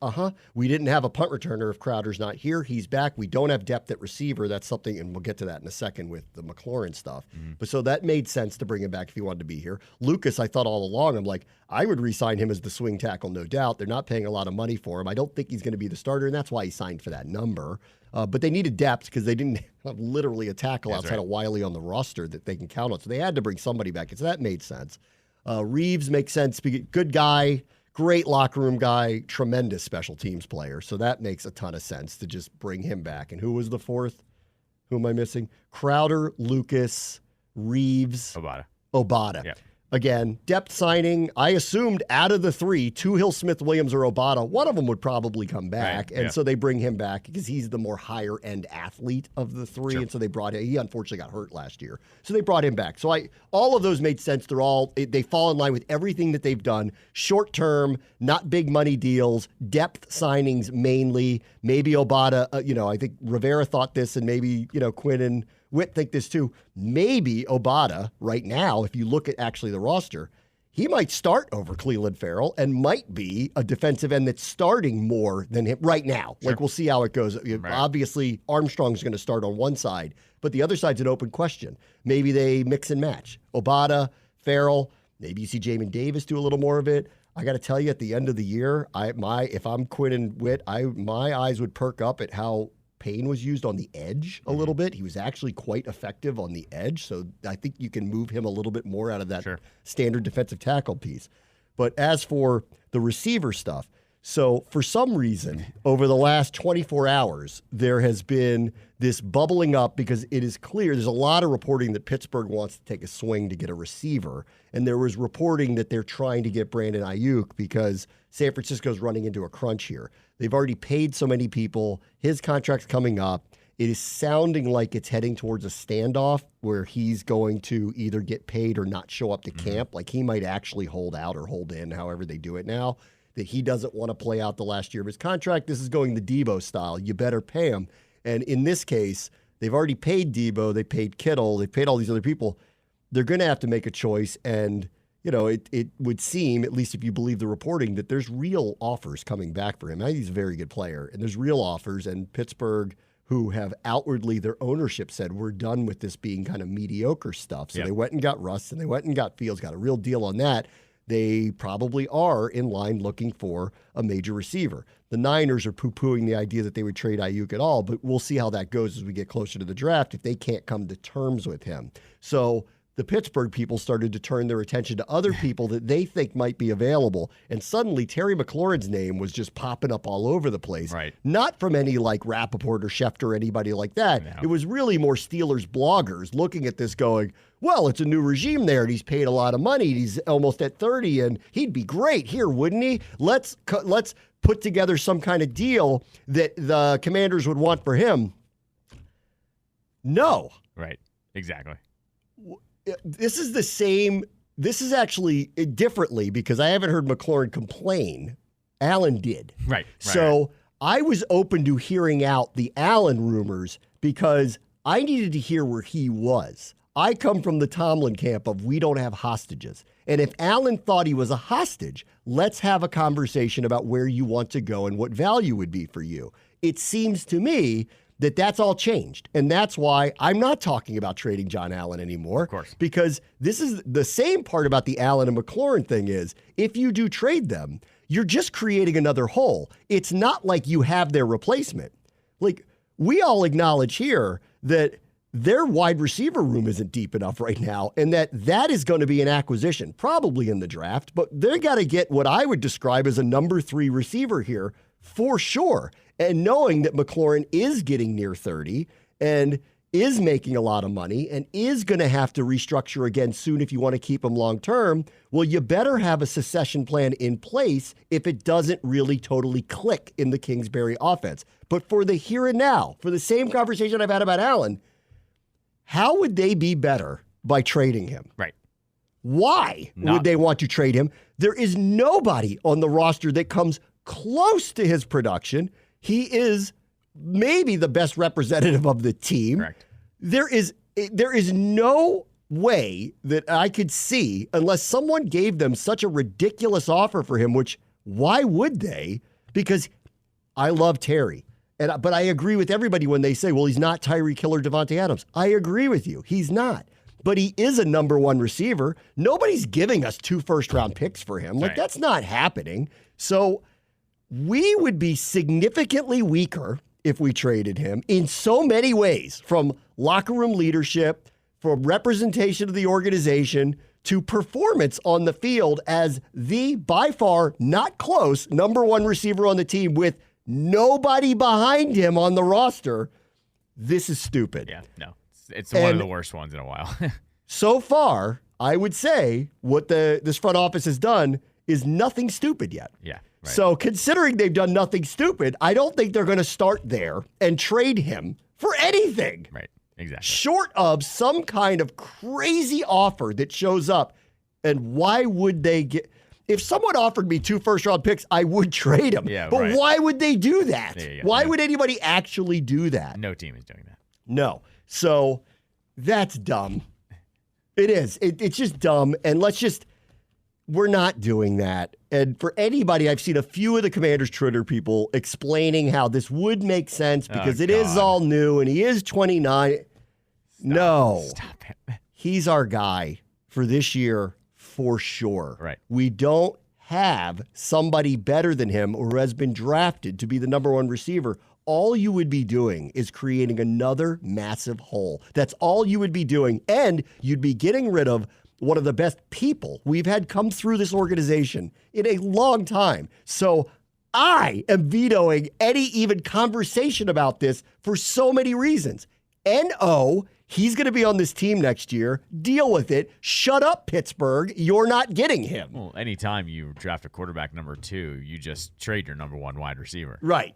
We didn't have a punt returner if Crowder's not here. He's back. We don't have depth at receiver. That's something, and we'll get to that in a second with the McLaurin stuff. But so that made sense to bring him back if he wanted to be here. Lucas, I thought all along, I'm like, I would re-sign him as the swing tackle, no doubt. They're not paying a lot of money for him. I don't think he's going to be the starter, and that's why he signed for that number. But they needed depth because they didn't have literally a tackle outside of Wiley on the roster that they can count on. So they had to bring somebody back. So that made sense. Reeves makes sense. Good guy, great locker room guy, tremendous special teams player. So that makes a ton of sense to just bring him back. And who was the fourth? Who am I missing? Crowder, Lucas, Reeves. Obata. Yeah. Again, depth signing. I assumed out of the three, Toohill, Smith, Williams, or Obata, one of them would probably come back. Right, and so they bring him back because he's the more higher-end athlete of the three. Sure. And so they brought him. He unfortunately got hurt last year. So they brought him back. So all of those made sense. They fall in line with everything that they've done. Short-term, not big money deals, depth signings mainly. Maybe Obata, I think Rivera thought this, and maybe, Quinn and Witt think this too. Maybe Obata right now, if you look at actually the roster, he might start over Cleveland Farrell and might be a defensive end that's starting more than him right now. Sure. Like, we'll see how it goes. Right. Obviously, Armstrong's going to start on one side, but the other side's an open question. Maybe they mix and match. Obata, Farrell, maybe you see Jamin Davis do a little more of it. I got to tell you, at the end of the year, if I'm Quinn and Witt, my eyes would perk up at how Payne was used on the edge a little bit. He was actually quite effective on the edge, so I think you can move him a little bit more out of that standard defensive tackle piece. But as for the receiver stuff, so for some reason, over the last 24 hours, there has been this bubbling up because it is clear there's a lot of reporting that Pittsburgh wants to take a swing to get a receiver. And there was reporting that they're trying to get Brandon Ayuk because San Francisco's running into a crunch here. They've already paid so many people. His contract's coming up. It is sounding like it's heading towards a standoff where he's going to either get paid or not show up to camp. Like, he might actually hold out or hold in, however they do it now, that he doesn't want to play out the last year of his contract. This is going the Debo style. You better pay him. And in this case, they've already paid Debo. They paid Kittle. They paid all these other people. They're going to have to make a choice. And, it would seem, at least if you believe the reporting, that there's real offers coming back for him. I think he's a very good player. And there's real offers. And Pittsburgh, who have outwardly, their ownership said, we're done with this being kind of mediocre stuff. So they went and got Russ, and they went and got Fields, got a real deal on that. They probably are in line looking for a major receiver. The Niners are poo-pooing the idea that they would trade Ayuk at all, but we'll see how that goes as we get closer to the draft if they can't come to terms with him. So the Pittsburgh people started to turn their attention to other people that they think might be available. And suddenly Terry McLaurin's name was just popping up all over the place. Right. Not from any like Rappaport or Schefter or anybody like that. No. It was really more Steelers bloggers looking at this going, well, it's a new regime there, and he's paid a lot of money. He's almost at 30, and he'd be great here, wouldn't he? Let's put together some kind of deal that the Commanders would want for him. No. Right. Exactly. This is the same. This is actually differently because I haven't heard McLaurin complain. Allen did. Right. So I was open to hearing out the Allen rumors because I needed to hear where he was. I come from the Tomlin camp of we don't have hostages. And if Allen thought he was a hostage, let's have a conversation about where you want to go and what value would be for you. It seems to me that that's all changed. And that's why I'm not talking about trading John Allen anymore. Of course. Because this is the same part about the Allen and McLaurin thing is if you do trade them, you're just creating another hole. It's not like you have their replacement. Like, we all acknowledge here that their wide receiver room isn't deep enough right now, and that is going to be an acquisition, probably in the draft, but they got to get what I would describe as a number 3 receiver here for sure. And knowing that McLaurin is getting near 30 and is making a lot of money and is going to have to restructure again soon if you want to keep him long term, well, you better have a succession plan in place if it doesn't really totally click in the Kingsbury offense. But for the here and now, for the same conversation I've had about Allen, how would they be better by trading him? Right. Why would they want to trade him? There is nobody on the roster that comes close to his production. He is maybe the best representative of the team. Correct. There is no way that I could see, unless someone gave them such a ridiculous offer for him, which why would they? Because I love Terry. But I agree with everybody when they say, well, he's not Tyreek Hill or Devontae Adams. I agree with you. He's not. But he is a number one receiver. Nobody's giving us 2 first-round picks for him. Like, that's not happening. So we would be significantly weaker if we traded him in so many ways, from locker room leadership, from representation of the organization, to performance on the field as the, by far, not close, number one receiver on the team with nobody behind him on the roster. This is stupid. Yeah, no. It's one of the worst ones in a while. So far, I would say what this front office has done is nothing stupid yet. Yeah. Right. So considering they've done nothing stupid, I don't think they're going to start there and trade him for anything. Right. Exactly. Short of some kind of crazy offer that shows up. And why would they get... If someone offered me 2 first-round picks, I would trade them. Yeah, but right. why would they do that? Why no. would anybody actually do that? No team is doing that. No. So that's dumb. It is. It's just dumb. And we're not doing that. And for anybody, I've seen a few of the Commanders' Twitter people explaining how this would make sense because it is all new and he is 29. Stop it. He's our guy for this year for sure. Right. We don't have somebody better than him or who has been drafted to be the number one receiver. All you would be doing is creating another massive hole. That's all you would be doing. And you'd be getting rid of one of the best people we've had come through this organization in a long time. So I am vetoing any even conversation about this for so many reasons. N.O., he's going to be on this team next year. Deal with it. Shut up, Pittsburgh. You're not getting him. Well, anytime you draft a quarterback number 2, you just trade your number 1 wide receiver. Right.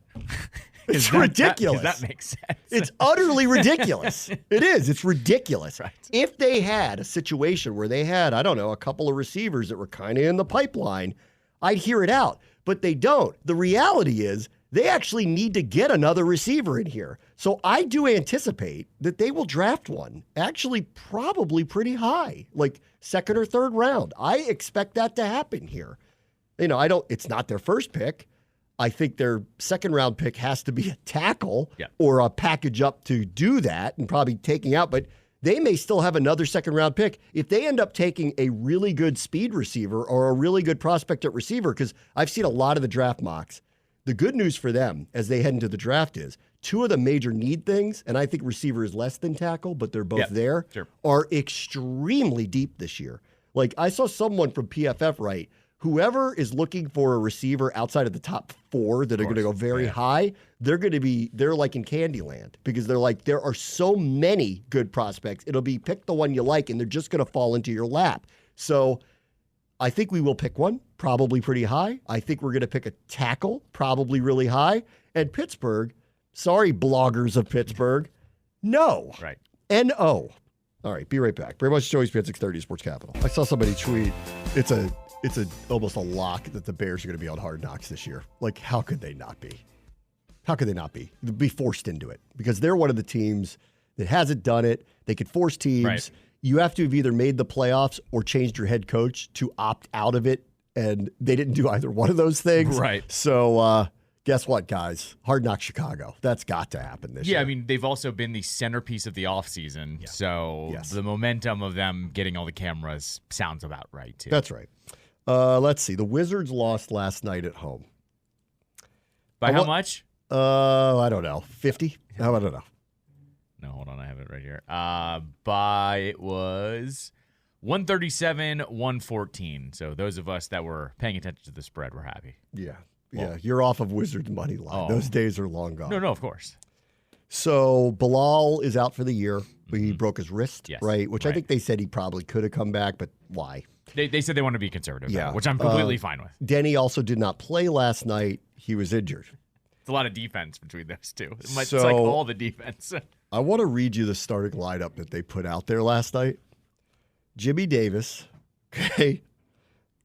It's ridiculous. That makes sense. It's utterly ridiculous. It is. It's ridiculous. Right. If they had a situation where they had, I don't know, a couple of receivers that were kind of in the pipeline, I'd hear it out. But they don't. The reality is they actually need to get another receiver in here. So I do anticipate that they will draft one, actually probably pretty high, like 2nd or 3rd round. I expect that to happen here. It's not their first pick. I think their 2nd round pick has to be a tackle or a package up to do that and probably taking out. But they may still have another 2nd round pick if they end up taking a really good speed receiver or a really good prospect at receiver, because I've seen a lot of the draft mocks. The good news for them as they head into the draft is 2 of the major need things, and I think receiver is less than tackle, but they're both there, are extremely deep this year. Like I saw someone from PFF write, whoever is looking for a receiver outside of the top 4 that are going to go very high, they're like in Candyland, because they're like, there are so many good prospects. It'll be pick the one you like, and they're just going to fall into your lap. So I think we will pick one, probably pretty high. I think we're going to pick a tackle, probably really high. And Pittsburgh, sorry, bloggers of Pittsburgh, no. Right. N-O. All right, be right back. Very much Joey's ESPN 630 Sports Capital. I saw somebody tweet, it's almost a lock that the Bears are going to be on Hard Knocks this year. Like, how could they not be? How could they not be? They'd be forced into it because they're one of the teams that hasn't done it. They could force teams. Right. You have to have either made the playoffs or changed your head coach to opt out of it, and they didn't do either one of those things. Right. So guess what, guys? Hard Knock Chicago. That's got to happen this year. Yeah, I mean, they've also been the centerpiece of the offseason, so the momentum of them getting all the cameras sounds about right, too. That's right. Let's see. The Wizards lost last night at home. By how much? I don't know. 50? I don't know. No, hold on. I have it right here. It was 137-114. So those of us that were paying attention to the spread were happy. Yeah. Yeah. You're off of Wizards money line. Those days are long gone. No, of course. So Bilal is out for the year. He broke his wrist, right? Which I think they said he probably could have come back, but why? They said they want to be conservative, which I'm completely fine with. Denny also did not play last night. He was injured. It's a lot of defense between those two. It's like all the defense. I want to read you the starting lineup that they put out there last night. Jimmy Davis,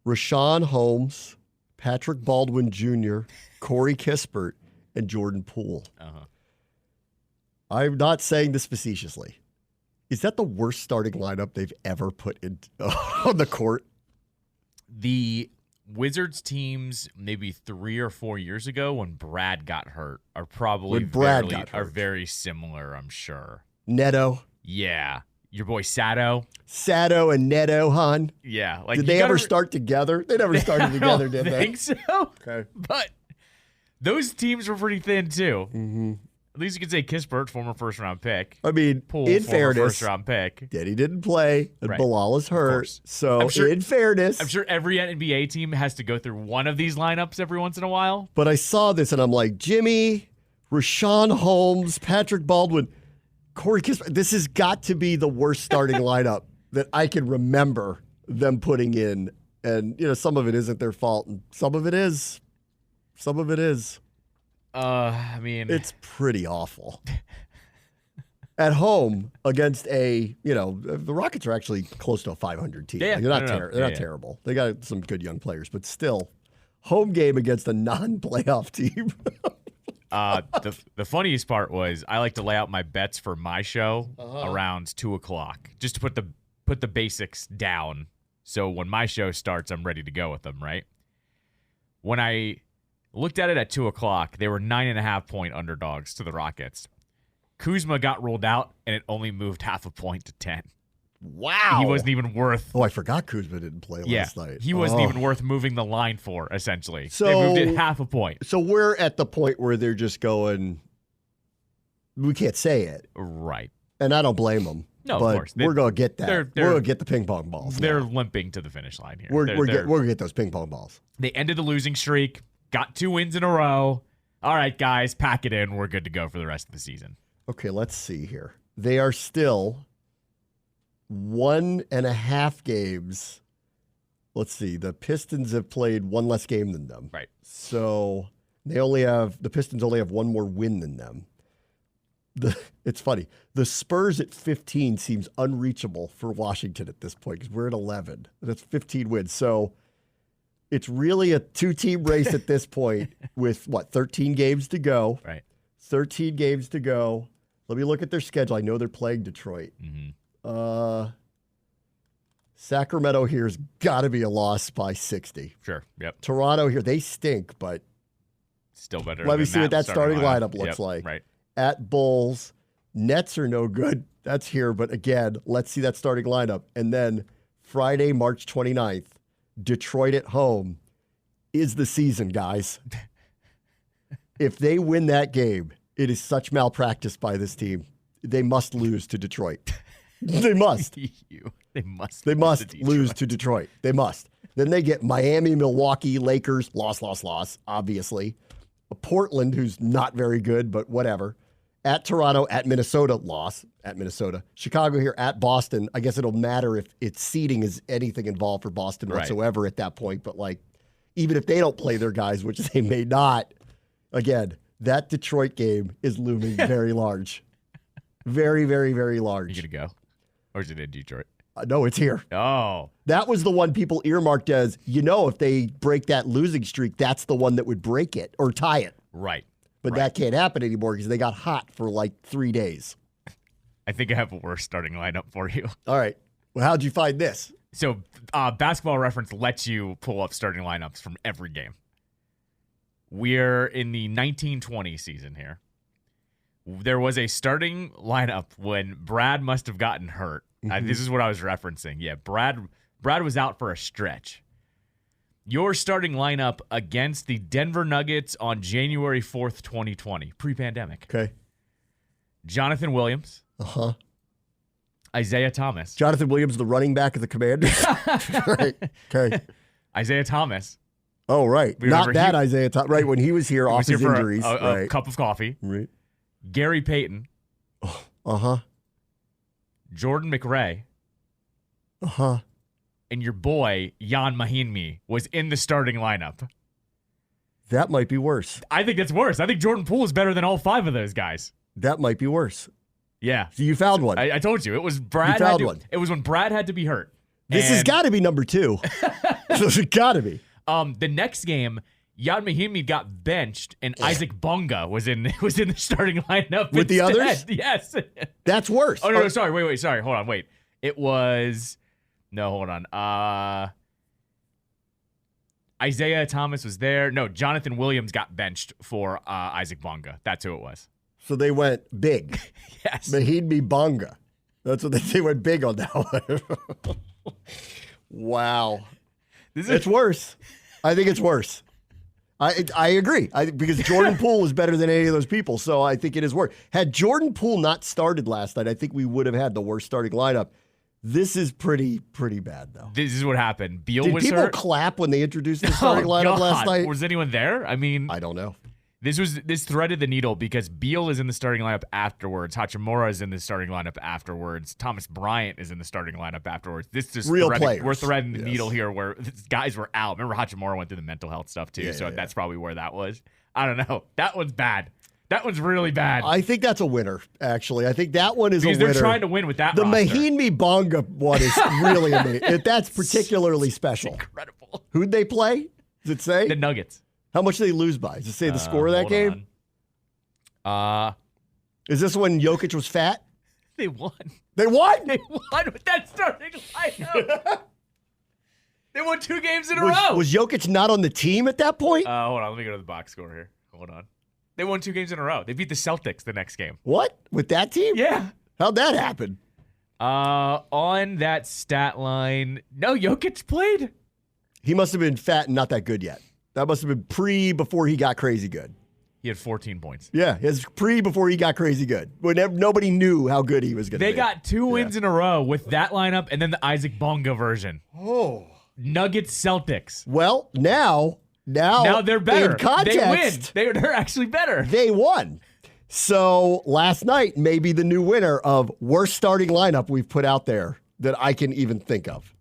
Rashawn Holmes, Patrick Baldwin Jr., Corey Kispert, and Jordan Poole. I'm not saying this facetiously. Is that the worst starting lineup they've ever put in on the court? The Wizards teams maybe 3 or 4 years ago when Brad got hurt are probably When Brad got hurt. are very similar, I'm sure. Neto. Yeah. Your boy Sato. Sato and Neto, hon. Yeah. Like, Did they ever start together? They never started together, did they? I think so. Okay. But those teams were pretty thin, too. Mm-hmm. At least you could say Kispert, former first-round pick. I mean, Poole, in former fairness, first-round pick. Daddy didn't play, and Right. Bilal is hurt. So, in fairness. I'm sure every NBA team has to go through one of these lineups every once in a while. But I saw this, and I'm like, Jimmy, Rashawn Holmes, Patrick Baldwin, Corey Kispert. This has got to be the worst starting lineup that I can remember them putting in. And, some of it isn't their fault, and some of it is. Some of it is. I mean, it's pretty awful. At home against the Rockets are actually close to a 500 team. Yeah, Like, they're not terrible. They got some good young players, but still, home game against a non-playoff team. The funniest part was I like to lay out my bets for my show around 2:00, just to put the basics down. So when my show starts, I'm ready to go with them. Right? When I looked at it at 2:00, they were 9.5-point underdogs to the Rockets. Kuzma got ruled out, and it only moved half a point to 10. Wow. He wasn't even worth... Oh, I forgot Kuzma didn't play last night. He wasn't even worth moving the line for, essentially. So, they moved it half a point. So we're at the point where they're just going, we can't say it. Right. And I don't blame them. No, but of course. We're going to get that. They're we're going to get the ping pong balls. They're now. limping to the finish line here. We're going to get those ping pong balls. They ended the losing streak, got 2 wins in a row. All right, guys, pack it in. We're good to go for the rest of the season. Okay, let's see here. They are still 1.5 games. Let's see. The Pistons have played one less game than them. Right. So the Pistons only have one more win than them. It's funny. The Spurs at 15 seems unreachable for Washington at this point because we're at 11. That's 15 wins. So it's really a 2-team race at this point with 13 games to go. Right. 13 games to go. Let me look at their schedule. I know they're playing Detroit. Mm-hmm. Sacramento here's got to be a loss by 60. Sure. Yep. Toronto here, they stink, but still better. Let me see what that starting lineup looks like. Right. At Bulls, Nets are no good. That's here, but again, let's see that starting lineup. And then Friday, March 29th, Detroit at home is the season, guys. If they win that game, it is such malpractice by this team. They must lose to Detroit. They must. They must lose to Detroit. They must. Then they get Miami, Milwaukee, Lakers, loss, obviously. Portland, who's not very good, but whatever. At Toronto, at Minnesota, loss at Minnesota. Chicago here, at Boston. I guess it'll matter if it's seeding is anything involved for Boston whatsoever at that point. But even if they don't play their guys, which they may not, again, that Detroit game is looming very large. Very, very, very large. You gonna go? Or is it in Detroit? No, it's here. Oh. That was the one people earmarked as, if they break that losing streak, that's the one that would break it or tie it. Right. But that can't happen anymore because they got hot for 3 days. I think I have a worse starting lineup for you. All right. Well, how'd you find this? So Basketball Reference lets you pull up starting lineups from every game. We're in the 1920 season here. There was a starting lineup when Brad must have gotten hurt. Mm-hmm. This is what I was referencing. Yeah, Brad was out for a stretch. Your starting lineup against the Denver Nuggets on January 4th, 2020, pre-pandemic. Okay. Jonathan Williams. Uh-huh. Isaiah Thomas. Jonathan Williams, the running back of the Commanders. Right. Okay. Isaiah Thomas. Oh, right. Not that Isaiah Thomas. Right, when he was here off his injuries. A cup of coffee. Right. Gary Payton. Uh-huh. Jordan McRae. Uh-huh. And your boy, Jan Mahinmi, was in the starting lineup. That might be worse. I think that's worse. I think Jordan Poole is better than all 5 of those guys. That might be worse. Yeah. So you found one. I told you. It was Brad. You found one. It was when Brad had to be hurt. This has got to be number 2. This has got to be. The next game, Jan Mahinmi got benched, and Isaac Bonga was in the starting lineup with the others. Yes, that's worse. Oh no, sorry, wait, sorry, hold on, wait. It was hold on. Isaiah Thomas was there. No, Jonathan Williams got benched for Isaac Bonga. That's who it was. So they went big. Yes. Mahid Bonga. That's what they went big on that one. Wow. It's worse. I think it's worse. I agree. Because Jordan Poole is better than any of those people, so I think it is worse. Had Jordan Poole not started last night, I think we would have had the worst starting lineup. This is pretty bad, though. This is what happened. Beal Did was people hurt. clap when they introduced the starting lineup last night? Was anyone there? I mean, I don't know. This threaded the needle because Beal is in the starting lineup afterwards. Hachimura is in the starting lineup afterwards. Thomas Bryant is in the starting lineup afterwards. This is real players. We're threading the needle here where guys were out. Remember, Hachimura went through the mental health stuff too, that's probably where that was. I don't know. That one's bad. That one's really bad. I think that's a winner, actually. I think that one is a winner. Because they're trying to win with that The roster. Mahid Bonga one is really amazing. That's particularly special. It's incredible. Who'd they play? Does it say? The Nuggets. How much did they lose by? Does it say the score of that game? Is this when Jokic was fat? They won. They won? They won with that starting lineup. They won 2 games in a row. Was Jokic not on the team at that point? Hold on. Let me go to the box score here. Hold on. They won 2 games in a row. They beat the Celtics the next game. What? With that team? Yeah. How'd that happen? On that stat line, no, Jokic played. He must have been fat and not that good yet. That must have been before he got crazy good. He had 14 points. Yeah, his before he got crazy good. When nobody knew how good he was going to be. They got 2 wins in a row with that lineup and then the Isaac Bonga version. Oh. Nuggets Celtics. Well, now they're better. In context, they win. They're actually better. They won. So last night may be the new winner of worst starting lineup we've put out there that I can even think of.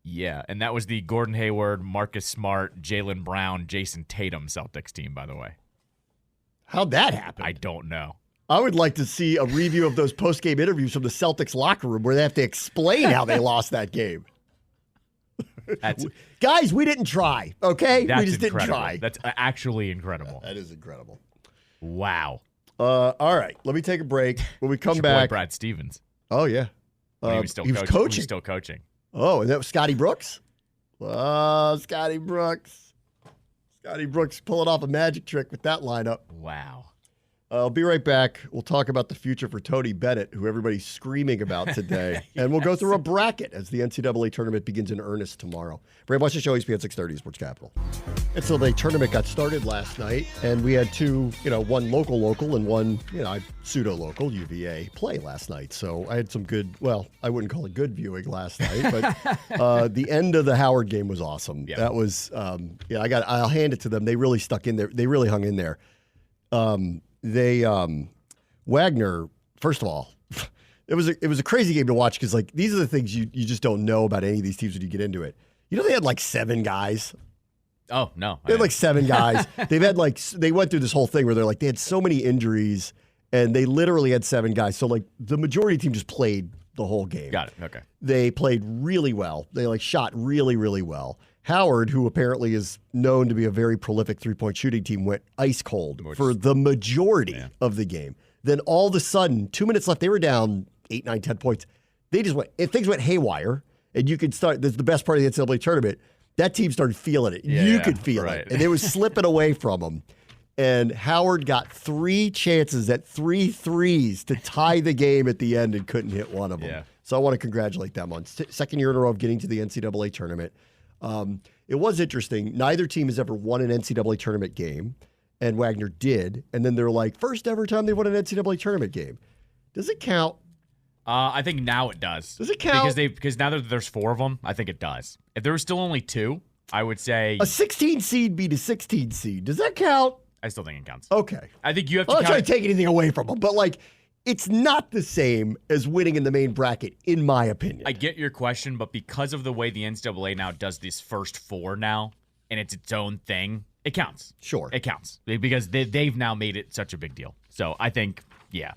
Yeah, and that was the Gordon Hayward, Marcus Smart, Jaylen Brown, Jason Tatum Celtics team, by the way. How'd that happen? I don't know. I would like to see a review of those post-game interviews from the Celtics locker room where they have to explain how they lost that game. Guys, we didn't try, okay? We just incredible. didn't try. That's actually incredible. That is incredible. Wow. All right, let me take a break. When we come back, boy Brad Stevens. Oh yeah, He was still coaching. He was still coaching. Oh, and that was Scotty Brooks. Oh, Scotty Brooks. Scotty Brooks pulling off a magic trick with that lineup. Wow. I'll be right back. We'll talk about the future for Tony Bennett, who everybody's screaming about today. Yes. And we'll go through a bracket as the NCAA tournament begins in earnest tomorrow. Bram, watch the show, ESPN 630 Sports Capital. NCAA tournament got started last night, and we had 2, one local and one, pseudo-local UVA play last night. So I had some good, I wouldn't call it good viewing last night, but the end of the Howard game was awesome. Yep. That was, I'll hand it to them. They really stuck in there. They really hung in there. Wagner, first of all, it was a crazy game to watch because these are the things you just don't know about any of these teams when you get into it. They had 7 guys. Oh no, they had 7 guys. They've had they went through this whole thing where they had so many injuries and they literally had 7 guys. So the majority of the team just played the whole game. Got it. Okay. They played really well. They shot really, really well. Howard, who apparently is known to be a very prolific three-point shooting team, went ice cold for the majority of the game. Then all of a sudden, 2 minutes left, they were down 8, 9, 10 points. They just went, things went haywire, and you could start, this is the best part of the NCAA tournament, that team started feeling it. You could feel it. And it was slipping away from them. And Howard got 3 chances at 3 threes to tie the game at the end and couldn't hit one of them. Yeah. So I want to congratulate them on second year in a row of getting to the NCAA tournament. It was interesting. Neither team has ever won an NCAA tournament game, and Wagner did. And then they're like, first ever time they won an NCAA tournament game. Does it count? I think now it does. Does it count? Because now that there's 4 of them, I think it does. If there was still only 2, I would say a 16 seed beat a 16 seed. Does that count? I still think it counts. Okay. I think you have to. I'm not trying to take anything away from them, but it's not the same as winning in the main bracket, in my opinion. I get your question, but because of the way the NCAA now does this first 4 now, and it's its own thing, it counts. Sure. It counts. Because they've now made it such a big deal. So I think, yeah.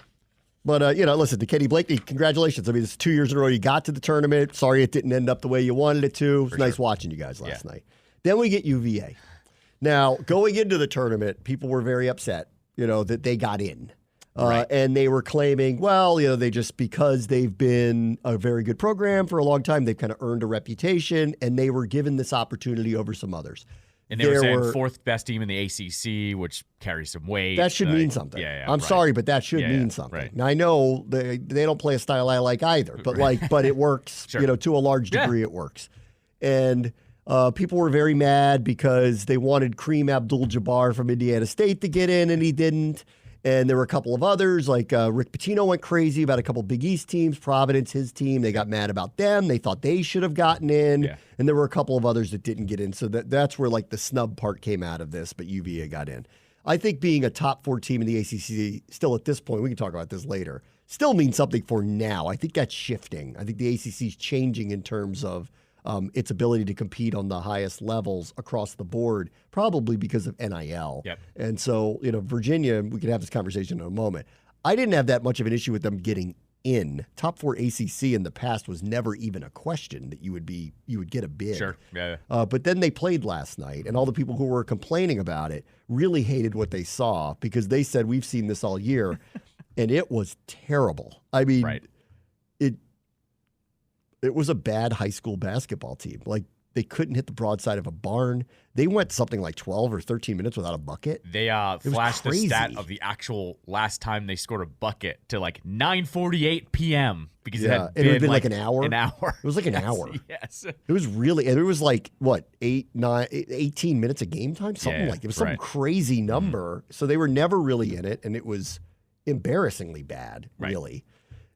But, listen, to Kenny Blakeney, congratulations. I mean, it's 2 years in a row you got to the tournament. Sorry it didn't end up the way you wanted it to. It was nice watching you guys last night. Then we get UVA. Now, going into the tournament, people were very upset, that they got in. And they were claiming, well, they just, because they've been a very good program for a long time, they've kind of earned a reputation, and they were given this opportunity over some others. And they were saying fourth best team in the ACC, which carries some weight. That should mean something. Yeah, I'm sorry, but that should mean something. Right. Now, I know they don't play a style I like either, but but it works. Sure. To a large degree, it works. And people were very mad because they wanted Kareem Abdul-Jabbar from Indiana State to get in, and he didn't. And there were a couple of others, like Rick Pitino went crazy about a couple Big East teams, Providence, his team. They got mad about them. They thought they should have gotten in. Yeah. And there were a couple of others that didn't get in. So that's where the snub part came out of this, but UVA got in. I think being a top 4 team in the ACC still at this point, we can talk about this later, still means something for now. I think that's shifting. I think the ACC is changing in terms of its ability to compete on the highest levels across the board, probably because of NIL. Yep. And so, Virginia, we can have this conversation in a moment. I didn't have that much of an issue with them getting in. Top 4 ACC in the past was never even a question that you would get a bid. Sure. Yeah. But then they played last night, and all the people who were complaining about it really hated what they saw because they said, we've seen this all year, and it was terrible. I mean, it was a bad high school basketball team. They couldn't hit the broadside of a barn. They went something like 12 or 13 minutes without a bucket. They flashed the stat of the actual last time they scored a bucket to 9:48 p.m. because it had been like an hour. An hour. It was like an hour. Yes. It was really, and it was 18 minutes of game time, something it was some crazy number. Mm-hmm. So they were never really in it, and it was embarrassingly bad, really.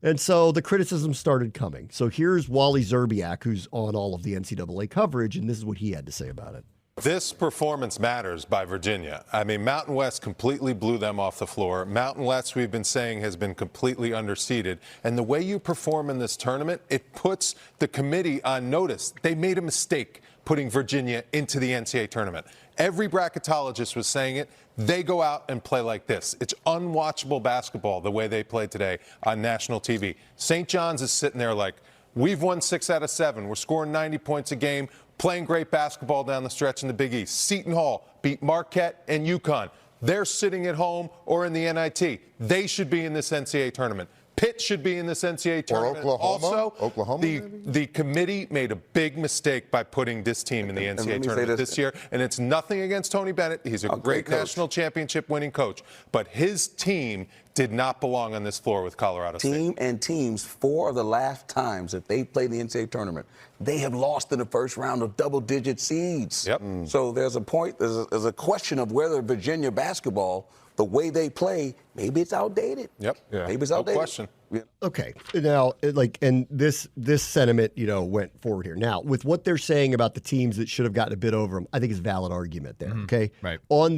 And so the criticism started coming. So here's Wally Zerbiak, who's on all of the NCAA coverage, and this is what he had to say about it. This performance matters by Virginia. I mean, Mountain West completely blew them off the floor. Mountain West, we've been saying, has been completely underseeded. And the way you perform in this tournament, it puts the committee on notice. They made a mistake putting Virginia into the NCAA tournament. Every bracketologist was saying it. They go out and play like this. It's unwatchable basketball the way they play today on national TV. St. John's is sitting there like, we've won 6 out of 7. We're scoring 90 points a game, playing great basketball down the stretch in the Big East. Seton Hall beat Marquette and UConn. They're sitting at home or in the NIT. They should be in this NCAA tournament. Pitt should be in this NCAA tournament. Or Oklahoma. Also, the committee made a big mistake by putting this team in the NCAA tournament this year. And it's nothing against Tony Bennett. He's a great national championship winning coach. But his team did not belong on this floor with Colorado State. Teams, 4 of the last times that they played the NCAA tournament, they have lost in the first round of double-digit seeds. Yep. So there's a question of whether Virginia basketball, the way they play, maybe it's outdated. Yep. Yeah. Maybe it's outdated. No question. Yeah. Okay. Now, and this sentiment, went forward here. Now, with what they're saying about the teams that should have gotten a bit over them, I think it's a valid argument there. Mm-hmm. Okay. Right. On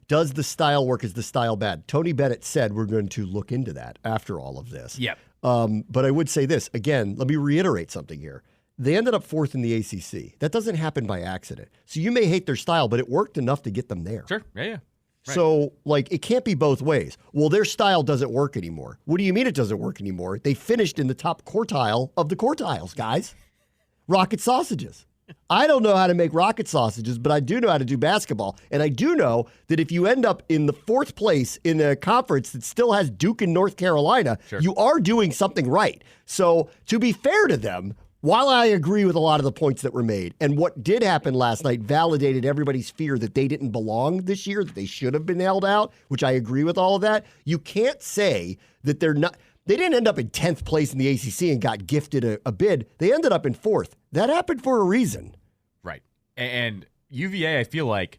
does the style work? Is the style bad? Tony Bennett said we're going to look into that after all of this. Yep. But I would say this again. Let me reiterate something here. They ended up 4th in the ACC. That doesn't happen by accident. So you may hate their style, but it worked enough to get them there. Sure. Yeah. Right. So, it can't be both ways. Well, their style doesn't work anymore. What do you mean it doesn't work anymore? They finished in the top quartile of the quartiles, guys. Rocket sausages. I don't know how to make rocket sausages, but I do know how to do basketball. And I do know that if you end up in the 4th place in a conference that still has Duke and North Carolina, you are doing something right. So, to be fair to them, while I agree with a lot of the points that were made, and what did happen last night validated everybody's fear that they didn't belong this year, that they should have been held out, which I agree with all of that, you can't say that they didn't end up in 10th place in the ACC and got gifted a bid. They ended up in 4th. That happened for a reason. Right. And UVA, I feel like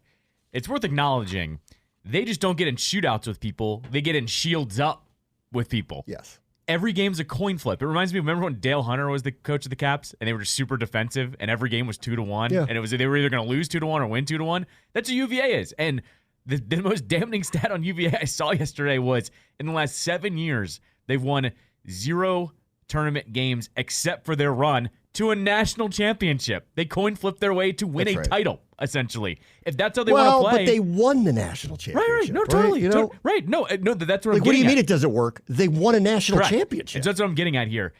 it's worth acknowledging, they just don't get in shootouts with people. They get in shields up with people. Yes. Every game's a coin flip. It reminds me, remember when Dale Hunter was the coach of the Caps and they were just super defensive and every game was 2-1 and they were either going to lose 2-1 or win 2-1? That's what UVA is. And the most damning stat on UVA I saw yesterday was in the last 7 years, they've won 0 tournament games except for their run to a national championship. They coin flipped their way to win title, essentially. If that's how they want to play. But they won the national championship. Right. No, totally. Right. No, that's what I'm getting at. What do you mean it doesn't work? They won a national championship. And so that's what I'm getting at here.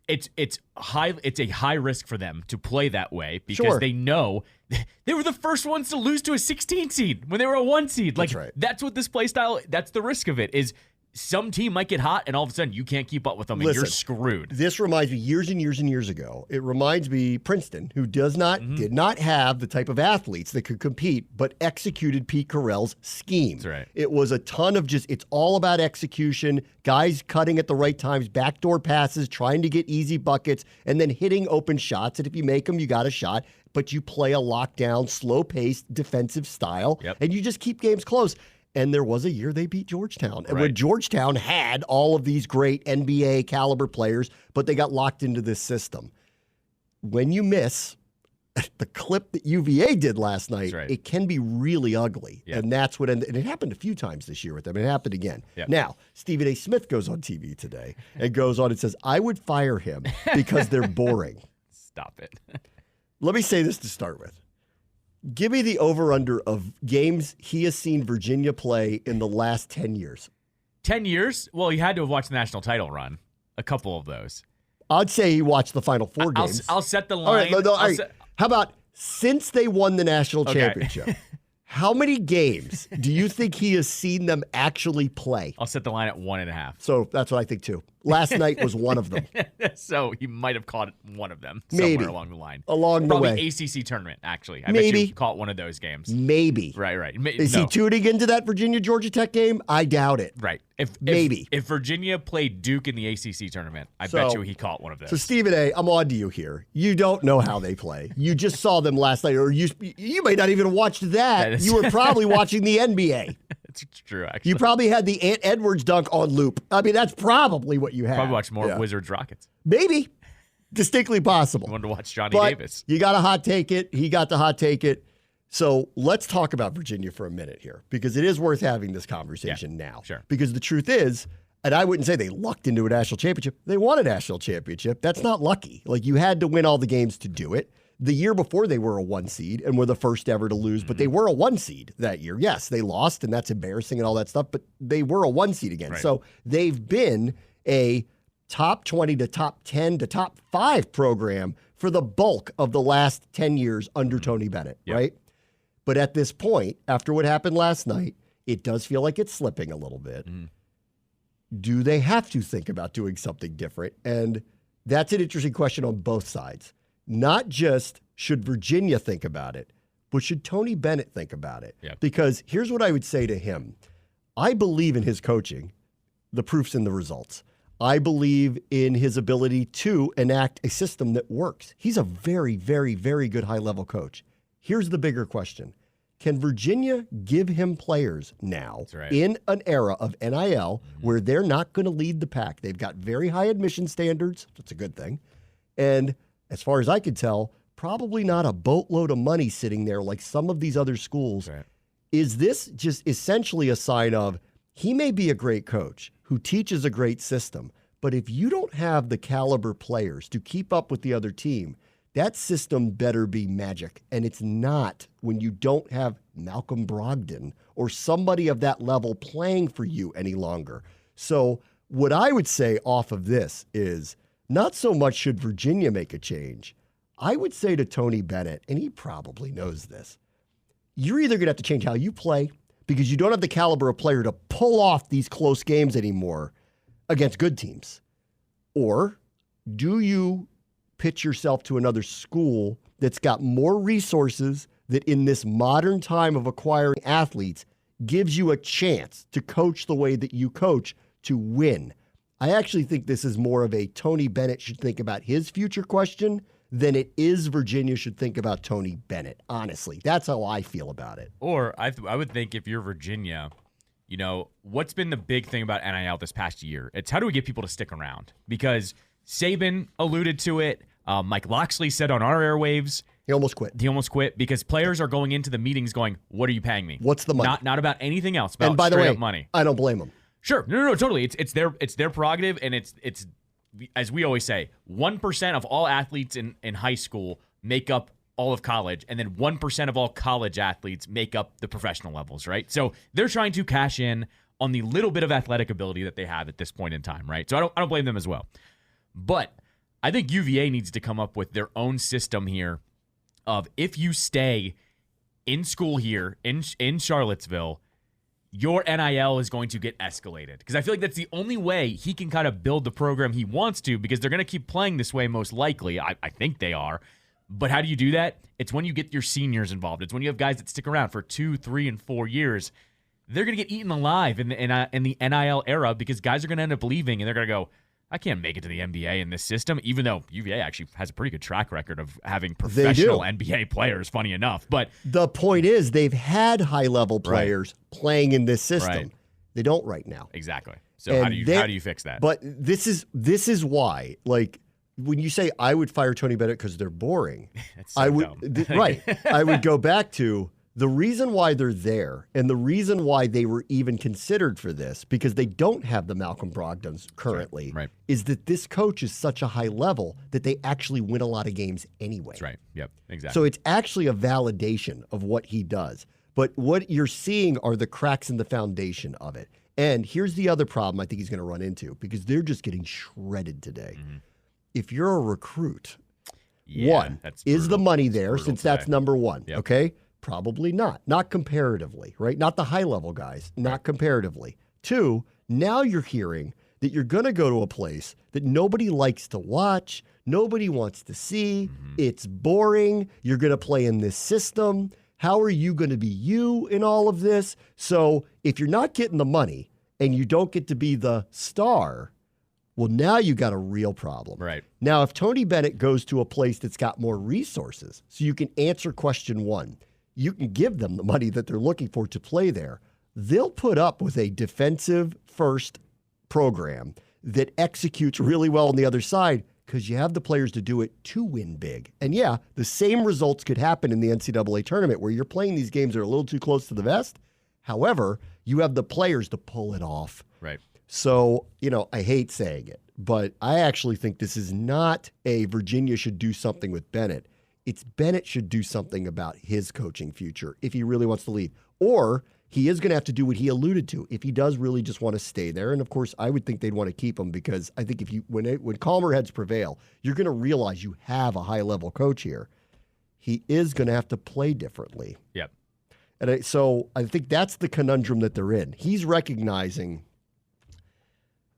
It's a high risk for them to play that way because they know they were the first ones to lose to a 16 seed when they were a 1 seed. That's what this play style, that's the risk of it, is some team might get hot, and all of a sudden you can't keep up with them, and you're screwed. This reminds me years and years and years ago. It reminds me Princeton, who did not have the type of athletes that could compete, but executed Pete Carell's scheme. That's right. It was a ton of it's all about execution, guys cutting at the right times, backdoor passes, trying to get easy buckets, and then hitting open shots. And if you make them, you got a shot. But you play a lockdown, slow-paced defensive style, and you just keep games close. And there was a year they beat Georgetown. And when Georgetown had all of these great NBA caliber players, but they got locked into this system. When you miss the clip that UVA did last night, it can be really ugly. And that's what and it happened a few times this year with them. It happened again. Now, Stephen A. Smith goes on TV today and goes on and says, I would fire him because they're boring. Stop it. Let me say this to start with. Give me the over-under of games he has seen Virginia play in the last 10 years. 10 years? Well, you had to have watched the national title run. A couple of those. I'd say he watched the Final Four games. I'll set the line. All right. How about since they won the national championship, how many games do you think he has seen them actually play? I'll set the line at 1.5. So that's what I think, too. Last night was one of them. So he might have caught one of them Maybe. somewhere along the line. Probably the way. ACC tournament, actually. I bet you caught one of those games. Maybe. Right. Is he tuning into that Virginia-Georgia Tech game? I doubt it. Right. If Virginia played Duke in the ACC tournament, I bet you he caught one of those. So, Stephen A., I'm on to you here. You don't know how they play. You just saw them last night, or you may not even have watched that. You were probably watching the NBA. It's true, actually. You probably had the Ant Edwards dunk on loop. I mean, that's probably what you had. Probably watched more Wizards Rockets. Maybe. Distinctly possible. I wanted to watch Johnny Davis. You got to hot take it. He got to hot take it. So let's talk about Virginia for a minute here, because it is worth having this conversation now. Sure. Because the truth is, and I wouldn't say they lucked into a national championship. They won a national championship. That's not lucky. Like, you had to win all the games to do it. The year before, they were a 1 seed and were the first ever to lose, but they were a 1 seed that year. Yes, they lost, and that's embarrassing and all that stuff, but they were a 1 seed again. Right. So they've been a top 20 to top 10 to top 5 program for the bulk of the last 10 years under Tony Bennett, right? But at this point, after what happened last night, it does feel like it's slipping a little bit. Do they have to think about doing something different? And that's an interesting question on both sides. Not just should Virginia think about it, but should Tony Bennett think about it? Because here's what I would say to him. I believe in his coaching. The proof's in the results. I believe in his ability to enact a system that works. He's a very, very, very good high-level coach. Here's the bigger question. Can Virginia give him players now in an era of NIL where they're not going to lead the pack? They've got very high admission standards. That's a good thing. And as far as I could tell, probably not a boatload of money sitting there like some of these other schools. Is this just essentially a sign of he may be a great coach who teaches a great system, but if you don't have the caliber players to keep up with the other team, that system better be magic. And it's not when you don't have Malcolm Brogdon or somebody of that level playing for you any longer. So what I would say off of this is not so much should Virginia make a change. I would say to Tony Bennett, and he probably knows this, you're either going to have to change how you play because you don't have the caliber of player to pull off these close games anymore against good teams. Or do you pitch yourself to another school that's got more resources that in this modern time of acquiring athletes gives you a chance to coach the way that you coach to win? I actually think this is more of a Tony Bennett should think about his future question than it is Virginia should think about Tony Bennett. Honestly, that's how I feel about it. Or I would think if you're Virginia, you know, what's been the big thing about NIL this past year? It's how do we get people to stick around? Because Saban alluded to it. Mike Loxley said on our airwaves. He almost quit because players are going into the meetings going, what are you paying me? What's the money? Not about anything else, about and by the way, money. I don't blame him. Sure. No, totally. It's their prerogative, and it's as we always say, 1% of all athletes in high school make up all of college, and then 1% of all college athletes make up the professional levels, right? So they're trying to cash in on the little bit of athletic ability that they have at this point in time, right? So I don't blame them as well. But I think UVA needs to come up with their own system here of if you stay in school here in Charlottesville, your NIL is going to get escalated. Because I feel like that's the only way he can kind of build the program he wants to, because they're going to keep playing this way most likely. I think they are. But how do you do that? It's when you get your seniors involved. It's when you have guys that stick around for 2, 3, and 4 years. They're going to get eaten alive in the NIL era, because guys are going to end up leaving, and they're going to go, I can't make it to the NBA in this system, even though UVA actually has a pretty good track record of having professional NBA players, funny enough. But the point is, they've had high-level players playing in this system. Right. They don't right now. Exactly. So how do you fix that? But this is why, like, when you say I would fire Tony Bennett because they're boring, That's so dumb. Right. I would go back to the reason why they're there, and the reason why they were even considered for this, because they don't have the Malcolm Brogdons currently, right. is that this coach is such a high level that they actually win a lot of games anyway. That's right. Yep, exactly. So it's actually a validation of what he does. But what you're seeing are the cracks in the foundation of it. And here's the other problem I think he's going to run into, because they're just getting shredded today. Mm-hmm. If you're a recruit, one, is the money there, since that's number one, okay? Probably not. Not comparatively, right? Not the high-level guys, not comparatively. Two, now you're hearing that you're going to go to a place that nobody likes to watch, nobody wants to see, it's boring, you're going to play in this system. How are you going to be you in all of this? So if you're not getting the money and you don't get to be the star, well, now you got a real problem. Right. Now, if Tony Bennett goes to a place that's got more resources, so you can answer question one, you can give them the money that they're looking for to play there, they'll put up with a defensive-first program that executes really well on the other side, because you have the players to do it to win big. And yeah, the same results could happen in the NCAA tournament, where you're playing these games that are a little too close to the vest. However, you have the players to pull it off. Right. So, I hate saying it, but I actually think this is not a Virginia should do something with Bennett. It's Bennett should do something about his coaching future if he really wants to leave. Or he is going to have to do what he alluded to if he does really just want to stay there. And, of course, I would think they'd want to keep him, because I think when calmer heads prevail, you're going to realize you have a high-level coach here. He is going to have to play differently. Yep. And so I think that's the conundrum that they're in. He's recognizing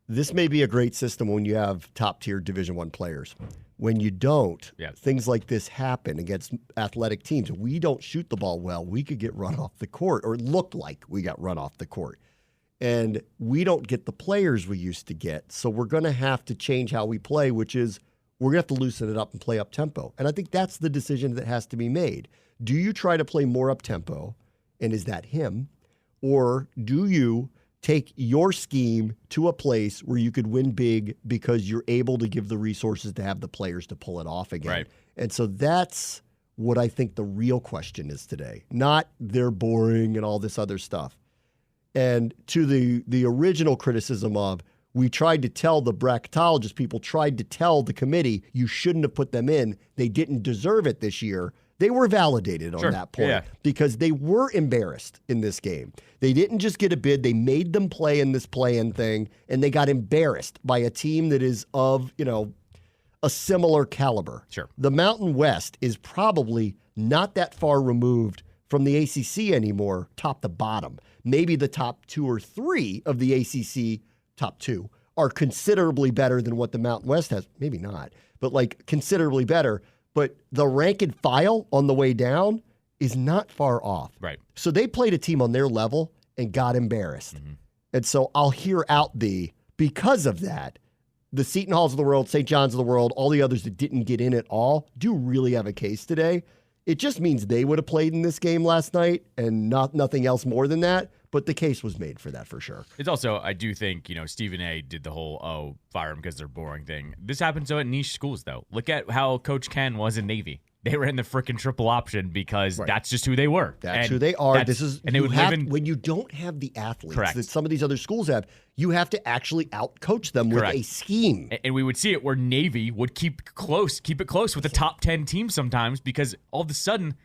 this may be a great system when you have top-tier Division I players. When you don't, things like this happen against athletic teams. If we don't shoot the ball well, we could get run off the court, or look like we got run off the court. And we don't get the players we used to get, so we're going to have to change how we play, which is we're going to have to loosen it up and play up-tempo. And I think that's the decision that has to be made. Do you try to play more up-tempo, and is that him? Or do you take your scheme to a place where you could win big because you're able to give the resources to have the players to pull it off again? Right. And so that's what I think the real question is today, not they're boring and all this other stuff. And to the original criticism of, we tried to tell the bracketologist, people tried to tell the committee, you shouldn't have put them in. They didn't deserve it this year. They were validated on that point because they were embarrassed in this game. They didn't just get a bid. They made them play in this play-in thing, and they got embarrassed by a team that is of, a similar caliber. Sure. The Mountain West is probably not that far removed from the ACC anymore, top to bottom. Maybe the top 2 or 3 of the ACC, top 2, are considerably better than what the Mountain West has. Maybe not, but considerably better. But the rank and file on the way down is not far off. Right. So they played a team on their level and got embarrassed. Mm-hmm. And so I'll hear out because of that, the Seton Halls of the world, St. John's of the world, all the others that didn't get in at all do really have a case today. It just means they would have played in this game last night and nothing else more than that. But the case was made for that for sure. It's also, I do think, Stephen A. did the whole, fire them because they're boring thing. This happens at niche schools, though. Look at how Coach Ken was in Navy. They were in the freaking triple option because that's just who they were. That's who they are. When you don't have the athletes Correct. that some of these other schools have, you have to actually out-coach them with a scheme. And we would see it where Navy would keep it close with the top 10 teams sometimes, because all of a sudden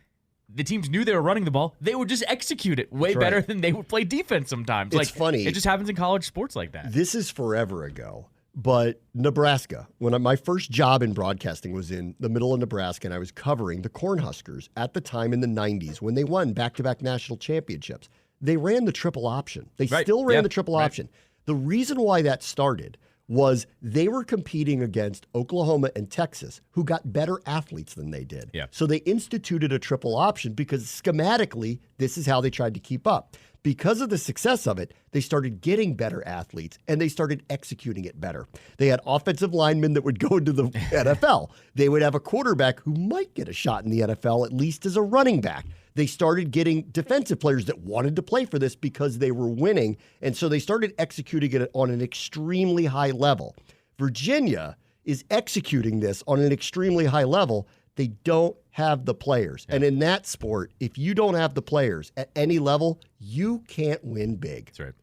the teams knew they were running the ball. They would just execute it way better than they would play defense sometimes. It's funny. It just happens in college sports like that. This is forever ago. But Nebraska, when my first job in broadcasting was in the middle of Nebraska, and I was covering the Cornhuskers at the time in the 90s when they won back-to-back national championships. they ran the triple option. They Right. still ran Yeah. the triple Right. option. The reason why that started was they were competing against Oklahoma and Texas, who got better athletes than they did. Yeah. So they instituted a triple option because schematically, this is how they tried to keep up. Because of the success of it, they started getting better athletes and they started executing it better. They had offensive linemen that would go into the NFL. They would have a quarterback who might get a shot in the NFL, at least as a running back. They started getting defensive players that wanted to play for this because they were winning. And so they started executing it on an extremely high level. Virginia is executing this on an extremely high level. They don't have the players. And in that sport, if you don't have the players at any level, you can't win big. That's right.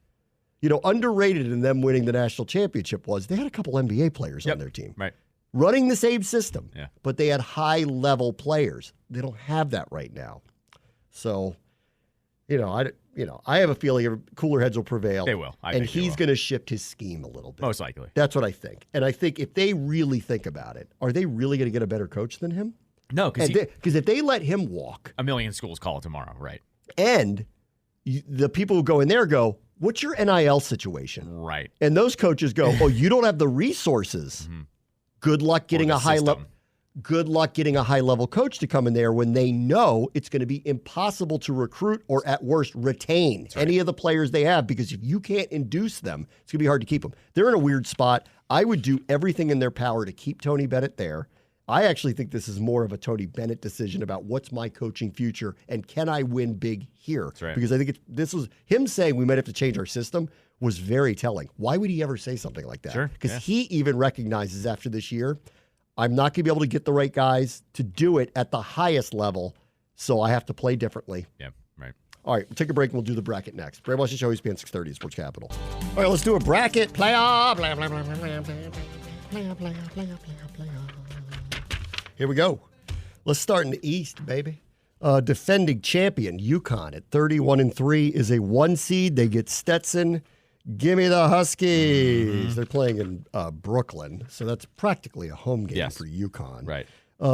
You know, underrated in them winning the national championship was they had a couple NBA players on their team. Right. Running the same system. Yeah. But they had high-level players. They don't have that right now. So, I have a feeling cooler heads will prevail. They will. I and think they he's will. going to shift his scheme a little bit. Most likely. That's what I think. And I think if they really think about it, are they really going to get a better coach than him? No, Because if they let him walk, a million schools call tomorrow, right? and the people who go in there go, what's your NIL situation? Right. And those coaches go, oh, you don't have the resources. Good luck getting the a high level. system. Good luck getting a high-level coach to come in there when they know it's going to be impossible to recruit or, at worst, retain any of the players they have, because if you can't induce them, it's going to be hard to keep them. They're in a weird spot. I would do everything in their power to keep Tony Bennett there. I actually think this is more of a Tony Bennett decision about what's my coaching future and can I win big here? That's right. Because I think this was him saying we might have to change our system was very telling. Why would he ever say something like that? Sure, Because yeah. he even recognizes after this year, I'm not going to be able to get the right guys to do it at the highest level, so I have to play differently. Yeah, right. All right, we'll take a break and we'll do the bracket next. Bram Washington Show, ESPN 630, Sports Capital. All right, let's do a bracket. Playoff. Blah, blah, blah, blah, blah, blah, blah, blah, blah, blah. Here we go. Let's start in the East, baby. Defending champion UConn at 31-3 is a 1 seed. They get Stetson. Give me the Huskies. They're playing in Brooklyn, so that's practically a home game for UConn. Right.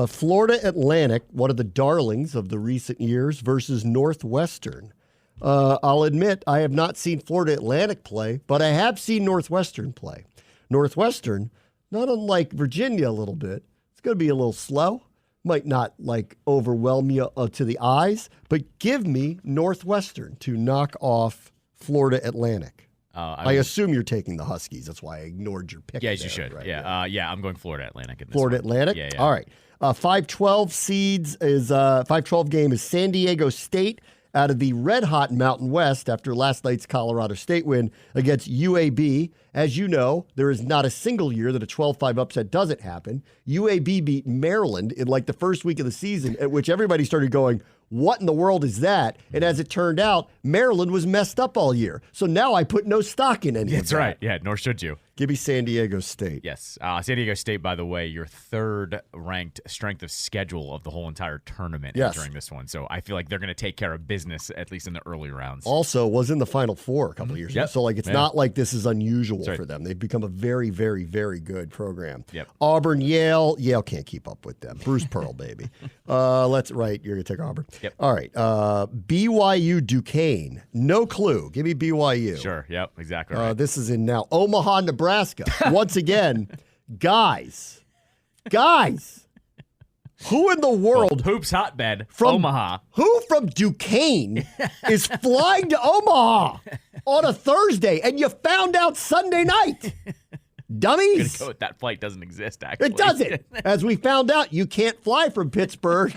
Florida Atlantic, one of the darlings of the recent years, versus Northwestern. I'll admit I have not seen Florida Atlantic play, but I have seen Northwestern play. Northwestern, not unlike Virginia a little bit, it's going to be a little slow. Might not overwhelm you to the eyes, but give me Northwestern to knock off Florida Atlantic. I assume you're taking the Huskies. That's why I ignored your pick. Yes, there, you should. right? Yeah. I'm going Florida Atlantic in this Florida one. Atlantic? Yeah. All right. 5-12 seeds is 5-12 game is San Diego State out of the red-hot Mountain West after last night's Colorado State win against UAB. As you know, there is not a single year that a 12-5 upset doesn't happen. UAB beat Maryland in the first week of the season, at which everybody started going, what in the world is that? And as it turned out, Maryland was messed up all year. So now I put no stock in any of that. That's right. Yeah, nor should you. Give me San Diego State. Yes. San Diego State, by the way, your third-ranked strength of schedule of the whole entire tournament during this one. So I feel like they're going to take care of business, at least in the early rounds. Also was in the Final Four a couple of years ago. Yep. So it's not like this is unusual right. for them. They've become a very, very, very good program. Yep. Auburn, Yale. Yale can't keep up with them. Bruce Pearl, baby. You're going to take Auburn. Yep. All right. BYU, Duquesne. No clue. Give me BYU. Sure. Yep. Exactly right. This is in now Omaha, Nebraska. Once again, guys, who in the world Hoops hotbed from Omaha. Who from Duquesne is flying to Omaha on a Thursday and you found out Sunday night? Dummies. Go with that flight doesn't exist, actually. It doesn't. As we found out, you can't fly from Pittsburgh.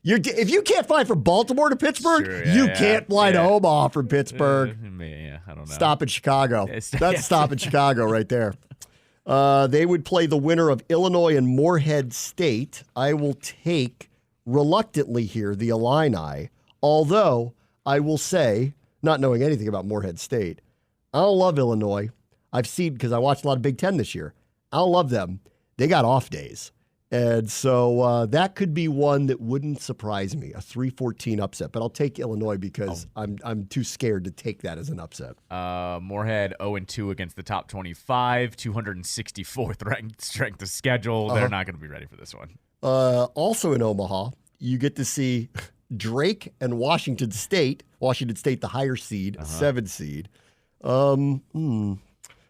If you can't fly from Baltimore to Pittsburgh, Sure, you can't fly to Omaha from Pittsburgh. I don't know. Stop in Chicago. It's- That's stop in Chicago right there. They would play the winner of Illinois and Morehead State. I will take, reluctantly here, the Illini, although I will say, not knowing anything about Morehead State, I don't love Illinois. I've seen, because I watched a lot of Big Ten this year. I don't love them. They got off days. And so that could be one that wouldn't surprise me, a 3-14 upset. But I'll take Illinois because I'm too scared to take that as an upset. Morehead 0-2 against the top 25, 264th ranked strength of schedule. They're not going to be ready for this one. Also in Omaha, you get to see Drake and Washington State. Washington State, the higher seed, 7 seed. I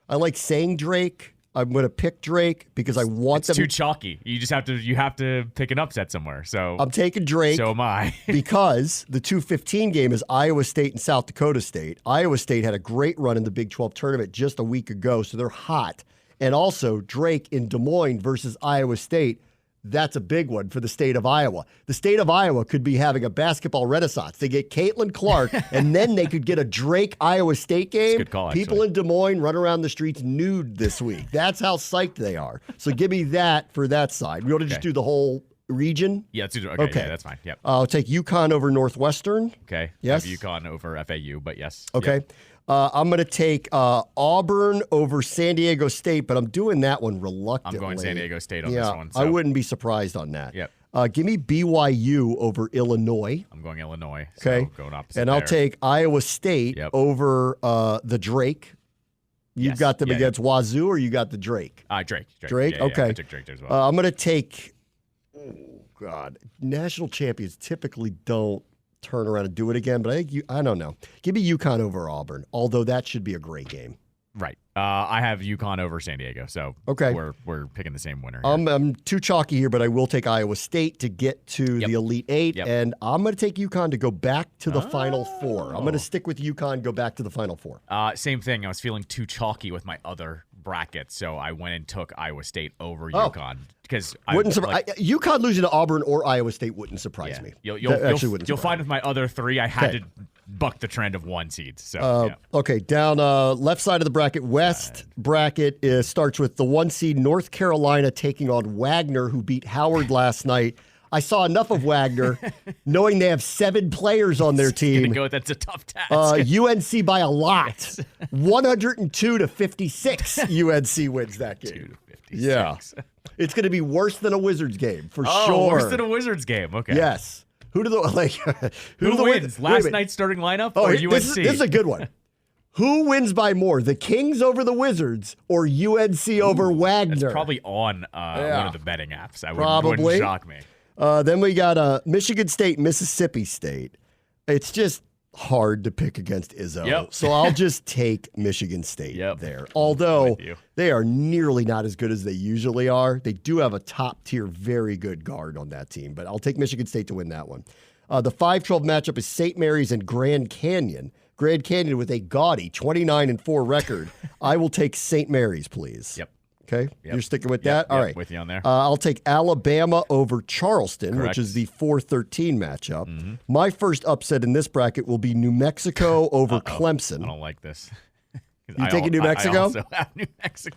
like saying Drake. I'm going to pick Drake because I want them. It's too chalky. You have to pick an upset somewhere. So I'm taking Drake. So am I. Because the 2:15 game is Iowa State and South Dakota State. Iowa State had a great run in the Big 12 tournament just a week ago, so they're hot. And also Drake in Des Moines versus Iowa State. That's a big one for the state of Iowa. The state of Iowa could be having a basketball renaissance. They get Caitlin Clark, and then they could get a Drake-Iowa State game. Good call, People in Des Moines run around the streets nude this week. That's how psyched they are. So give me that for that side. We want to just do the whole region? Yeah, okay. Yeah, that's fine. Yep. I'll take UConn over Northwestern. Okay. Yes. I have UConn over FAU, but yes. Okay. Yep. I'm going to take Auburn over San Diego State, but I'm doing that one reluctantly. I'm going San Diego State on this one. So. I wouldn't be surprised on that. Yep. Give me BYU over Illinois. I'm going Illinois. Okay. So going opposite and I'll take Iowa State over the Drake. You've got them against Wazoo, or you got the Drake? Drake. Drake? Yeah, okay. I took Drake there as well. I'm going to take, national champions typically don't turn around and do it again, but I don't know. Give me UConn over Auburn, although that should be a great game. Right. I have UConn over San Diego, so we're picking the same winner here. I'm too chalky here, but I will take Iowa State to get to the Elite Eight, and I'm going to take UConn to go back to the Final Four. I'm going to stick with UConn, go back to the Final Four. Same thing. I was feeling too chalky with my other bracket, so I went and took Iowa State over UConn. Because UConn losing to Auburn or Iowa State wouldn't surprise me. You'll find with my other three, I had to buck the trend of 1 seed. So okay, down left side of the bracket, West bracket starts with the 1 seed North Carolina taking on Wagner, who beat Howard last night. I saw enough of Wagner, knowing they have 7 players on their team. That's a tough task. UNC by a lot, 102-56. UNC wins that game. 2-56. Yeah. It's going to be worse than a Wizards game, for sure. Worse than a Wizards game. Okay. Yes. Who wins? Last night's starting lineup or UNC? This is a good one. Who wins by more, the Kings over the Wizards or UNC over Wagner? That's probably on one of the betting apps. Wouldn't shock me. Then we got Michigan State, Mississippi State. It's just hard to pick against Izzo. So I'll just take Michigan State there. Although they are nearly not as good as they usually are. They do have a top-tier, very good guard on that team, but I'll take Michigan State to win that one. The 5-12 matchup is St. Mary's and Grand Canyon. Grand Canyon with a gaudy 29-4 record. I will take St. Mary's, please. Yep. Okay, you're sticking with that? All right. With you on there. I'll take Alabama over Charleston, which is the 4-13 matchup. Mm-hmm. My first upset in this bracket will be New Mexico over Clemson. I don't like this. You taking New Mexico? I also have New Mexico.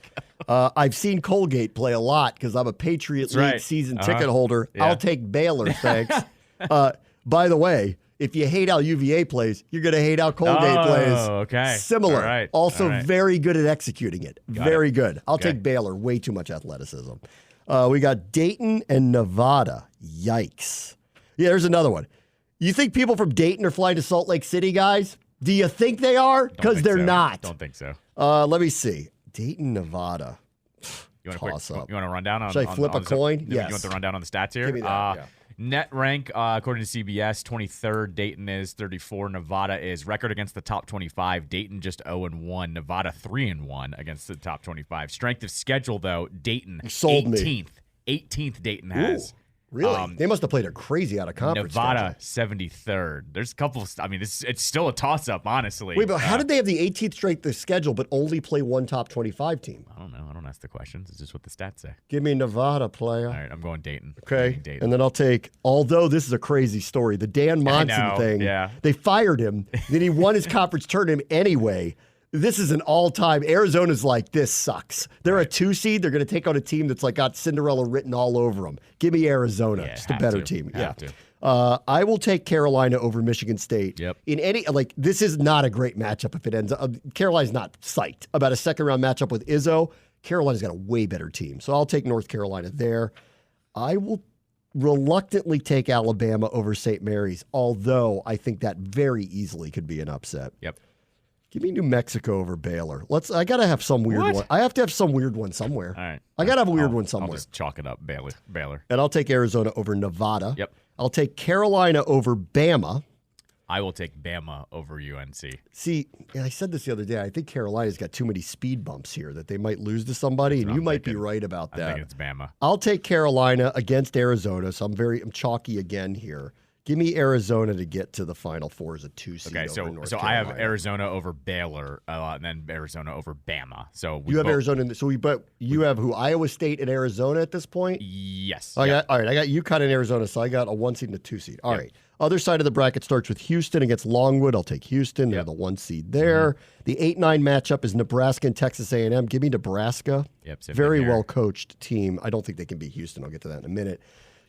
I've seen Colgate play a lot because I'm a Patriot League season ticket holder. Yeah. I'll take Baylor, thanks. By the way, if you hate how UVA plays, you're going to hate how Colgate plays. Okay. Similar. All right. Also very good at executing it. Very good. I'll take Baylor. Way too much athleticism. We got Dayton and Nevada. Yikes. Yeah, there's another one. You think people from Dayton are flying to Salt Lake City, guys? Do you think they are? Because they're not. Don't think so. Let me see. Dayton, Nevada. You want to run down on? Should I flip a coin? Yes. You want the rundown on the stats here? Give me that, Net rank, according to CBS, 23rd. Dayton is 34. Nevada is record against the top 25. Dayton just 0-1. Nevada 3-1 against the top 25. Strength of schedule, though, Dayton 18th. 18th Dayton has. Ooh, really? They must have played a crazy out of conference. Nevada 73rd. There's a couple. It's still a toss up, honestly. Wait, but how did they have the 18th strength of schedule but only play one top 25 team? I don't know. I don't ask the questions. It's just what the stats say. Give me Nevada, player. All right, I'm going Dayton. Okay, Dayton. And then I'll take. Although this is a crazy story, the Dan Monson thing. Yeah. They fired him. Then he won his conference tournament anyway. This is an all-time. Arizona's like, this sucks. They're a 2 seed. They're going to take on a team that's like got Cinderella written all over them. Give me Arizona. Just a better team. I will take Carolina over Michigan State. Yep. This is not a great matchup if it ends up. Carolina's not psyched about a second-round matchup with Izzo. Carolina's got a way better team. So I'll take North Carolina there. I will reluctantly take Alabama over St. Mary's, although I think that very easily could be an upset. Yep. Give me New Mexico over Baylor. I gotta have some weird one. I have to have some weird one somewhere. All right. I gotta have a weird one somewhere. I'll just chalk it up, Baylor. And I'll take Arizona over Nevada. Yep. I'll take Carolina over Bama. I will take Bama over UNC. See, I said this the other day. I think Carolina's got too many speed bumps here that they might lose to somebody, and you might be right about that. I think it's Bama. I'll take Carolina against Arizona, so I'm chalky again here. Give me Arizona to get to the Final Four as a 2 seed. Okay, over North so I Carolina. have Arizona over Baylor, and then Arizona over Bama. So You have Arizona, but you have who? Iowa State and Arizona at this point? Yes. All right, I got UConn and Arizona, so I got a 1 seed and a 2 seed. All right. Other side of the bracket starts with Houston against Longwood. I'll take Houston. They're the 1 seed there. The 8-9 matchup is Nebraska and Texas A&M. Give me Nebraska. Yep. Very well coached team. I don't think they can beat Houston. I'll get to that in a minute.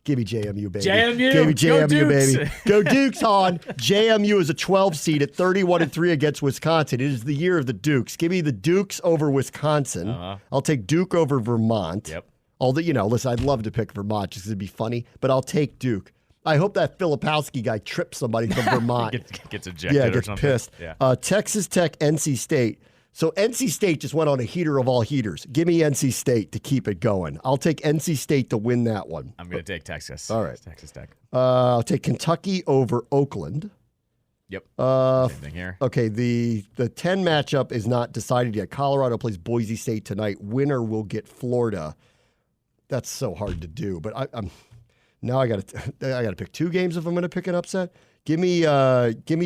Give me JMU, baby. JMU. Give me Go JMU, Dukes. baby. Go Dukes, hon. JMU is a 12 seed at 31-3 against Wisconsin. It is the year of the Dukes. Give me the Dukes over Wisconsin. I'll take Duke over Vermont. Yep. Although, listen, I'd love to pick Vermont just because it'd be funny, but I'll take Duke. I hope that Filipowski guy trips somebody from Vermont. gets ejected or gets something. pissed. Yeah. Texas Tech, NC State. So NC State just went on a heater of all heaters. Give me NC State to keep it going. I'll take NC State to win that one. I'm going to take Texas. All right. Texas Tech. I'll take Kentucky over Oakland. Yep. Same thing here. Okay, the 10 matchup is not decided yet. Colorado plays Boise State tonight. Winner will get Florida. That's so hard to do, but I'm now I got to pick 2 games if I'm going to pick an upset. Give me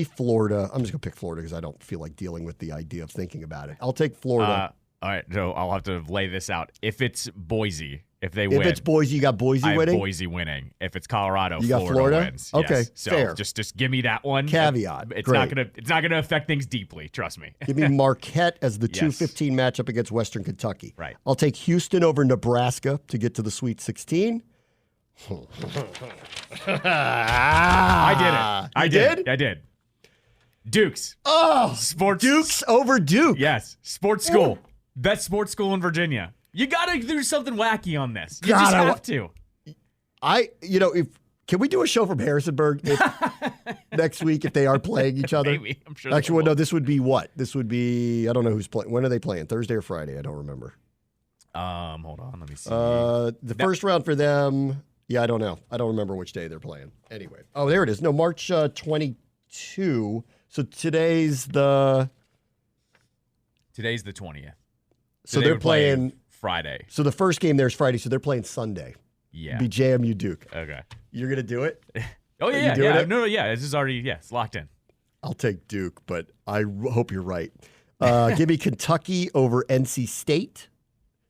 Florida. I'm just going to pick Florida because I don't feel like dealing with the idea of thinking about it. I'll take Florida. All right, so I'll have to lay this out. If it's Boise, if they win. If it's Boise, you got Boise I winning? have Boise winning. If it's Colorado, You got Florida Florida? wins. Okay, Yes. So fair. just give me that one. Caveat. It's Great. not gonna affect things deeply. Trust me. Give me Marquette as the Yes. 2-15 matchup against Western Kentucky. Right. I'll take Houston over Nebraska to get to the Sweet 16. I did. Dukes. Oh, Sports. Dukes over Duke. Yes. Sports school. Best sports school in Virginia. You gotta do something wacky on this. You just have to. Can we do a show from Harrisonburg next week if they are playing each other? Maybe. I'm sure. Actually, no, this would be what? This would be, I don't know who's playing. When are they playing? Thursday or Friday? I don't remember. Hold on. Let me see. The first round for them, I don't know. I don't remember which day they're playing. Anyway. Oh, there it is. No, March 22. So today's the 20th. So they're playing Friday. So the first game there is Friday, so they're playing Sunday. Yeah. Be JMU Duke. Okay. You're going to do it? Oh, Are you yeah. doing Yeah. it? No, yeah. This is already, it's locked in. I'll take Duke, but I hope you're right. Give me Kentucky over NC State,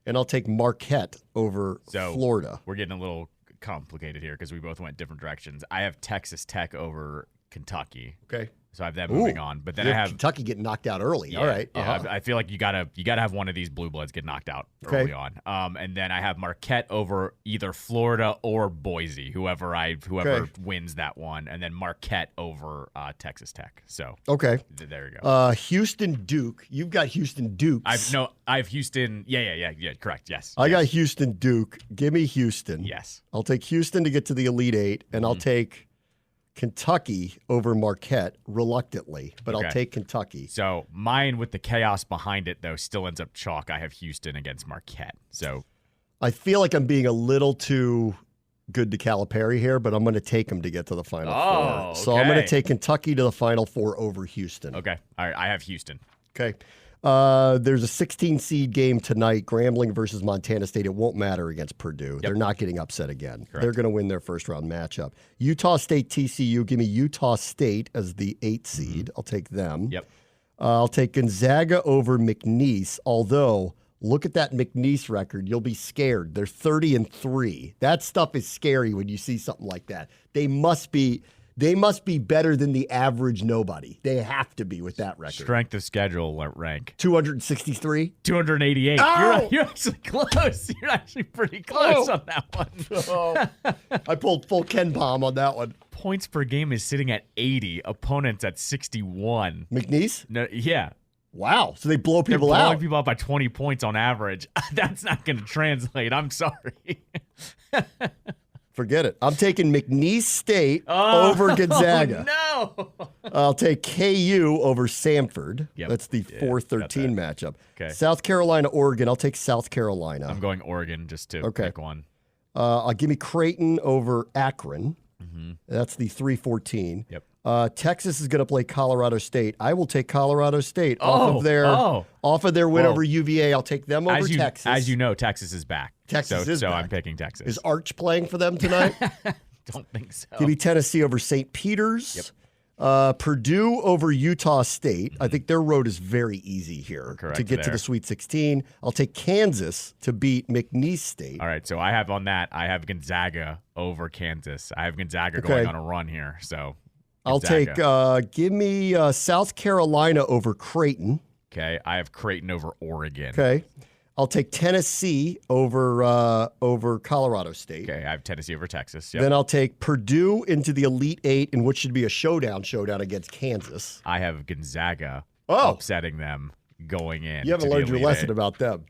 and I'll take Marquette over Florida. We're getting a little complicated here because we both went different directions. I have Texas Tech over Kentucky. Okay. So I have that moving on. But then I have Kentucky getting knocked out early. Yeah, All right. Yeah, I feel like you gotta have one of these blue bloods get knocked out early on. And then I have Marquette over either Florida or Boise, whoever wins that one, and then Marquette over Texas Tech. So okay, there you go. Houston Duke. You've got Houston Dukes. I have Houston. Yeah. Correct. Yes. I got Houston Duke. Give me Houston. Yes. I'll take Houston to get to the Elite Eight, and I'll take Kentucky over Marquette reluctantly, but I'll take Kentucky. So mine with the chaos behind it, though, still ends up chalk. I have Houston against Marquette. So I feel like I'm being a little too good to Calipari here, but I'm going to take him to get to the Final Four. So I'm going to take Kentucky to the Final Four over Houston. Okay. All right. I have Houston. Okay. There's a 16 seed game tonight, Grambling versus Montana State. It won't matter against Purdue. Yep. They're not getting upset again. Correct. They're going to win their first round matchup. Utah State, TCU. Give me Utah State as the 8th seed. I'll take them. Yep. I'll take Gonzaga over McNeese, although look at that McNeese record. You'll be scared. They're 30-3. That stuff is scary when you see something like that. They must be better than the average nobody. They have to be with that record. Strength of schedule rank. 263? 288. Oh! You're actually close. You're actually pretty close on that one. I pulled full Ken Palm on that one. Points per game is sitting at 80. Opponents at 61. McNeese? No, yeah. Wow. So they blow people They're blowing out. people out by 20 points on average. That's not going to translate. I'm sorry. Forget it. I'm taking McNeese State over Gonzaga. No. I'll take KU over Samford. Yep. That's the 4-13 matchup. Okay. South Carolina, Oregon. I'll take South Carolina. I'm going Oregon just to pick one. I'll give me Creighton over Akron. That's the 3:14. Yep. Texas is going to play Colorado State. I will take Colorado State off of their win over UVA. I'll take them over Texas. As you know, Texas is back. Texas is back. back. I'm picking Texas. Is Arch playing for them tonight? Don't think so. Give me Tennessee over St. Peter's. Purdue over Utah State. I think their road is very easy here to get to the Sweet 16. I'll take Kansas to beat McNeese State. All right, so I have Gonzaga over Kansas. I have Gonzaga going on a run here. So I'll take, give me South Carolina over Creighton. Okay, I have Creighton over Oregon. Okay. I'll take Tennessee over Colorado State. Okay, I have Tennessee over Texas. Then I'll take Purdue into the Elite Eight, in what should be a showdown against Kansas. I have Gonzaga upsetting them going in. You haven't learned your lesson about them.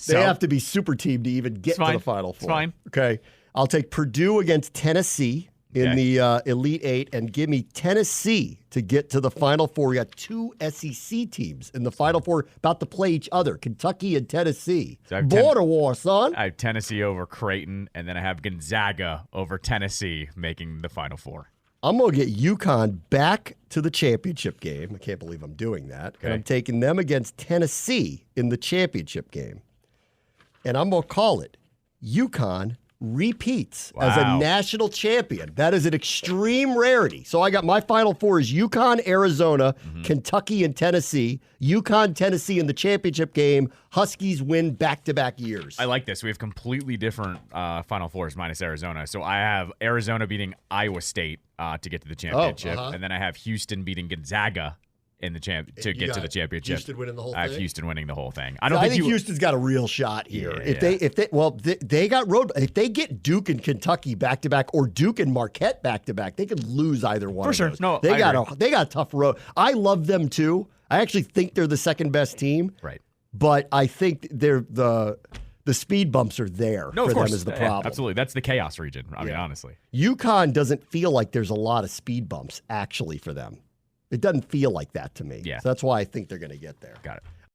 They have to be super team to even get to the Final Four. It's fine. Okay. I'll take Purdue against Tennessee in the Elite Eight, and give me Tennessee to get to the Final Four. We got two SEC teams in the Final Four about to play each other, Kentucky and Tennessee. So Border war, son. I have Tennessee over Creighton, and then I have Gonzaga over Tennessee making the Final Four. I'm going to get UConn back to the championship game. I can't believe I'm doing that. Okay. And I'm taking them against Tennessee in the championship game. And I'm going to call it UConn repeats as a national champion. That is an extreme rarity. So I got my Final Four is UConn, Arizona, Kentucky, and Tennessee. UConn, Tennessee in the championship game. Huskies win back-to-back years. I like this. We have completely different Final Fours minus Arizona. So I have Arizona beating Iowa State to get to the championship, and then I have Houston beating Gonzaga in the get to the championship. Houston winning the whole thing. I have Houston winning the whole thing. I think Houston's got a real shot here. Yeah, they got road. If they get Duke and Kentucky back to back, or Duke and Marquette back to back, they could lose either one. For sure. Those. No, they got a tough road. I love them too. I actually think they're the second best team. Right. But I think they're the speed bumps are there for them is the problem. Absolutely. That's the chaos region. I mean, honestly. UConn doesn't feel like there's a lot of speed bumps actually for them. It doesn't feel like that to me. Yeah. So that's why I think they're going to get there. Got it.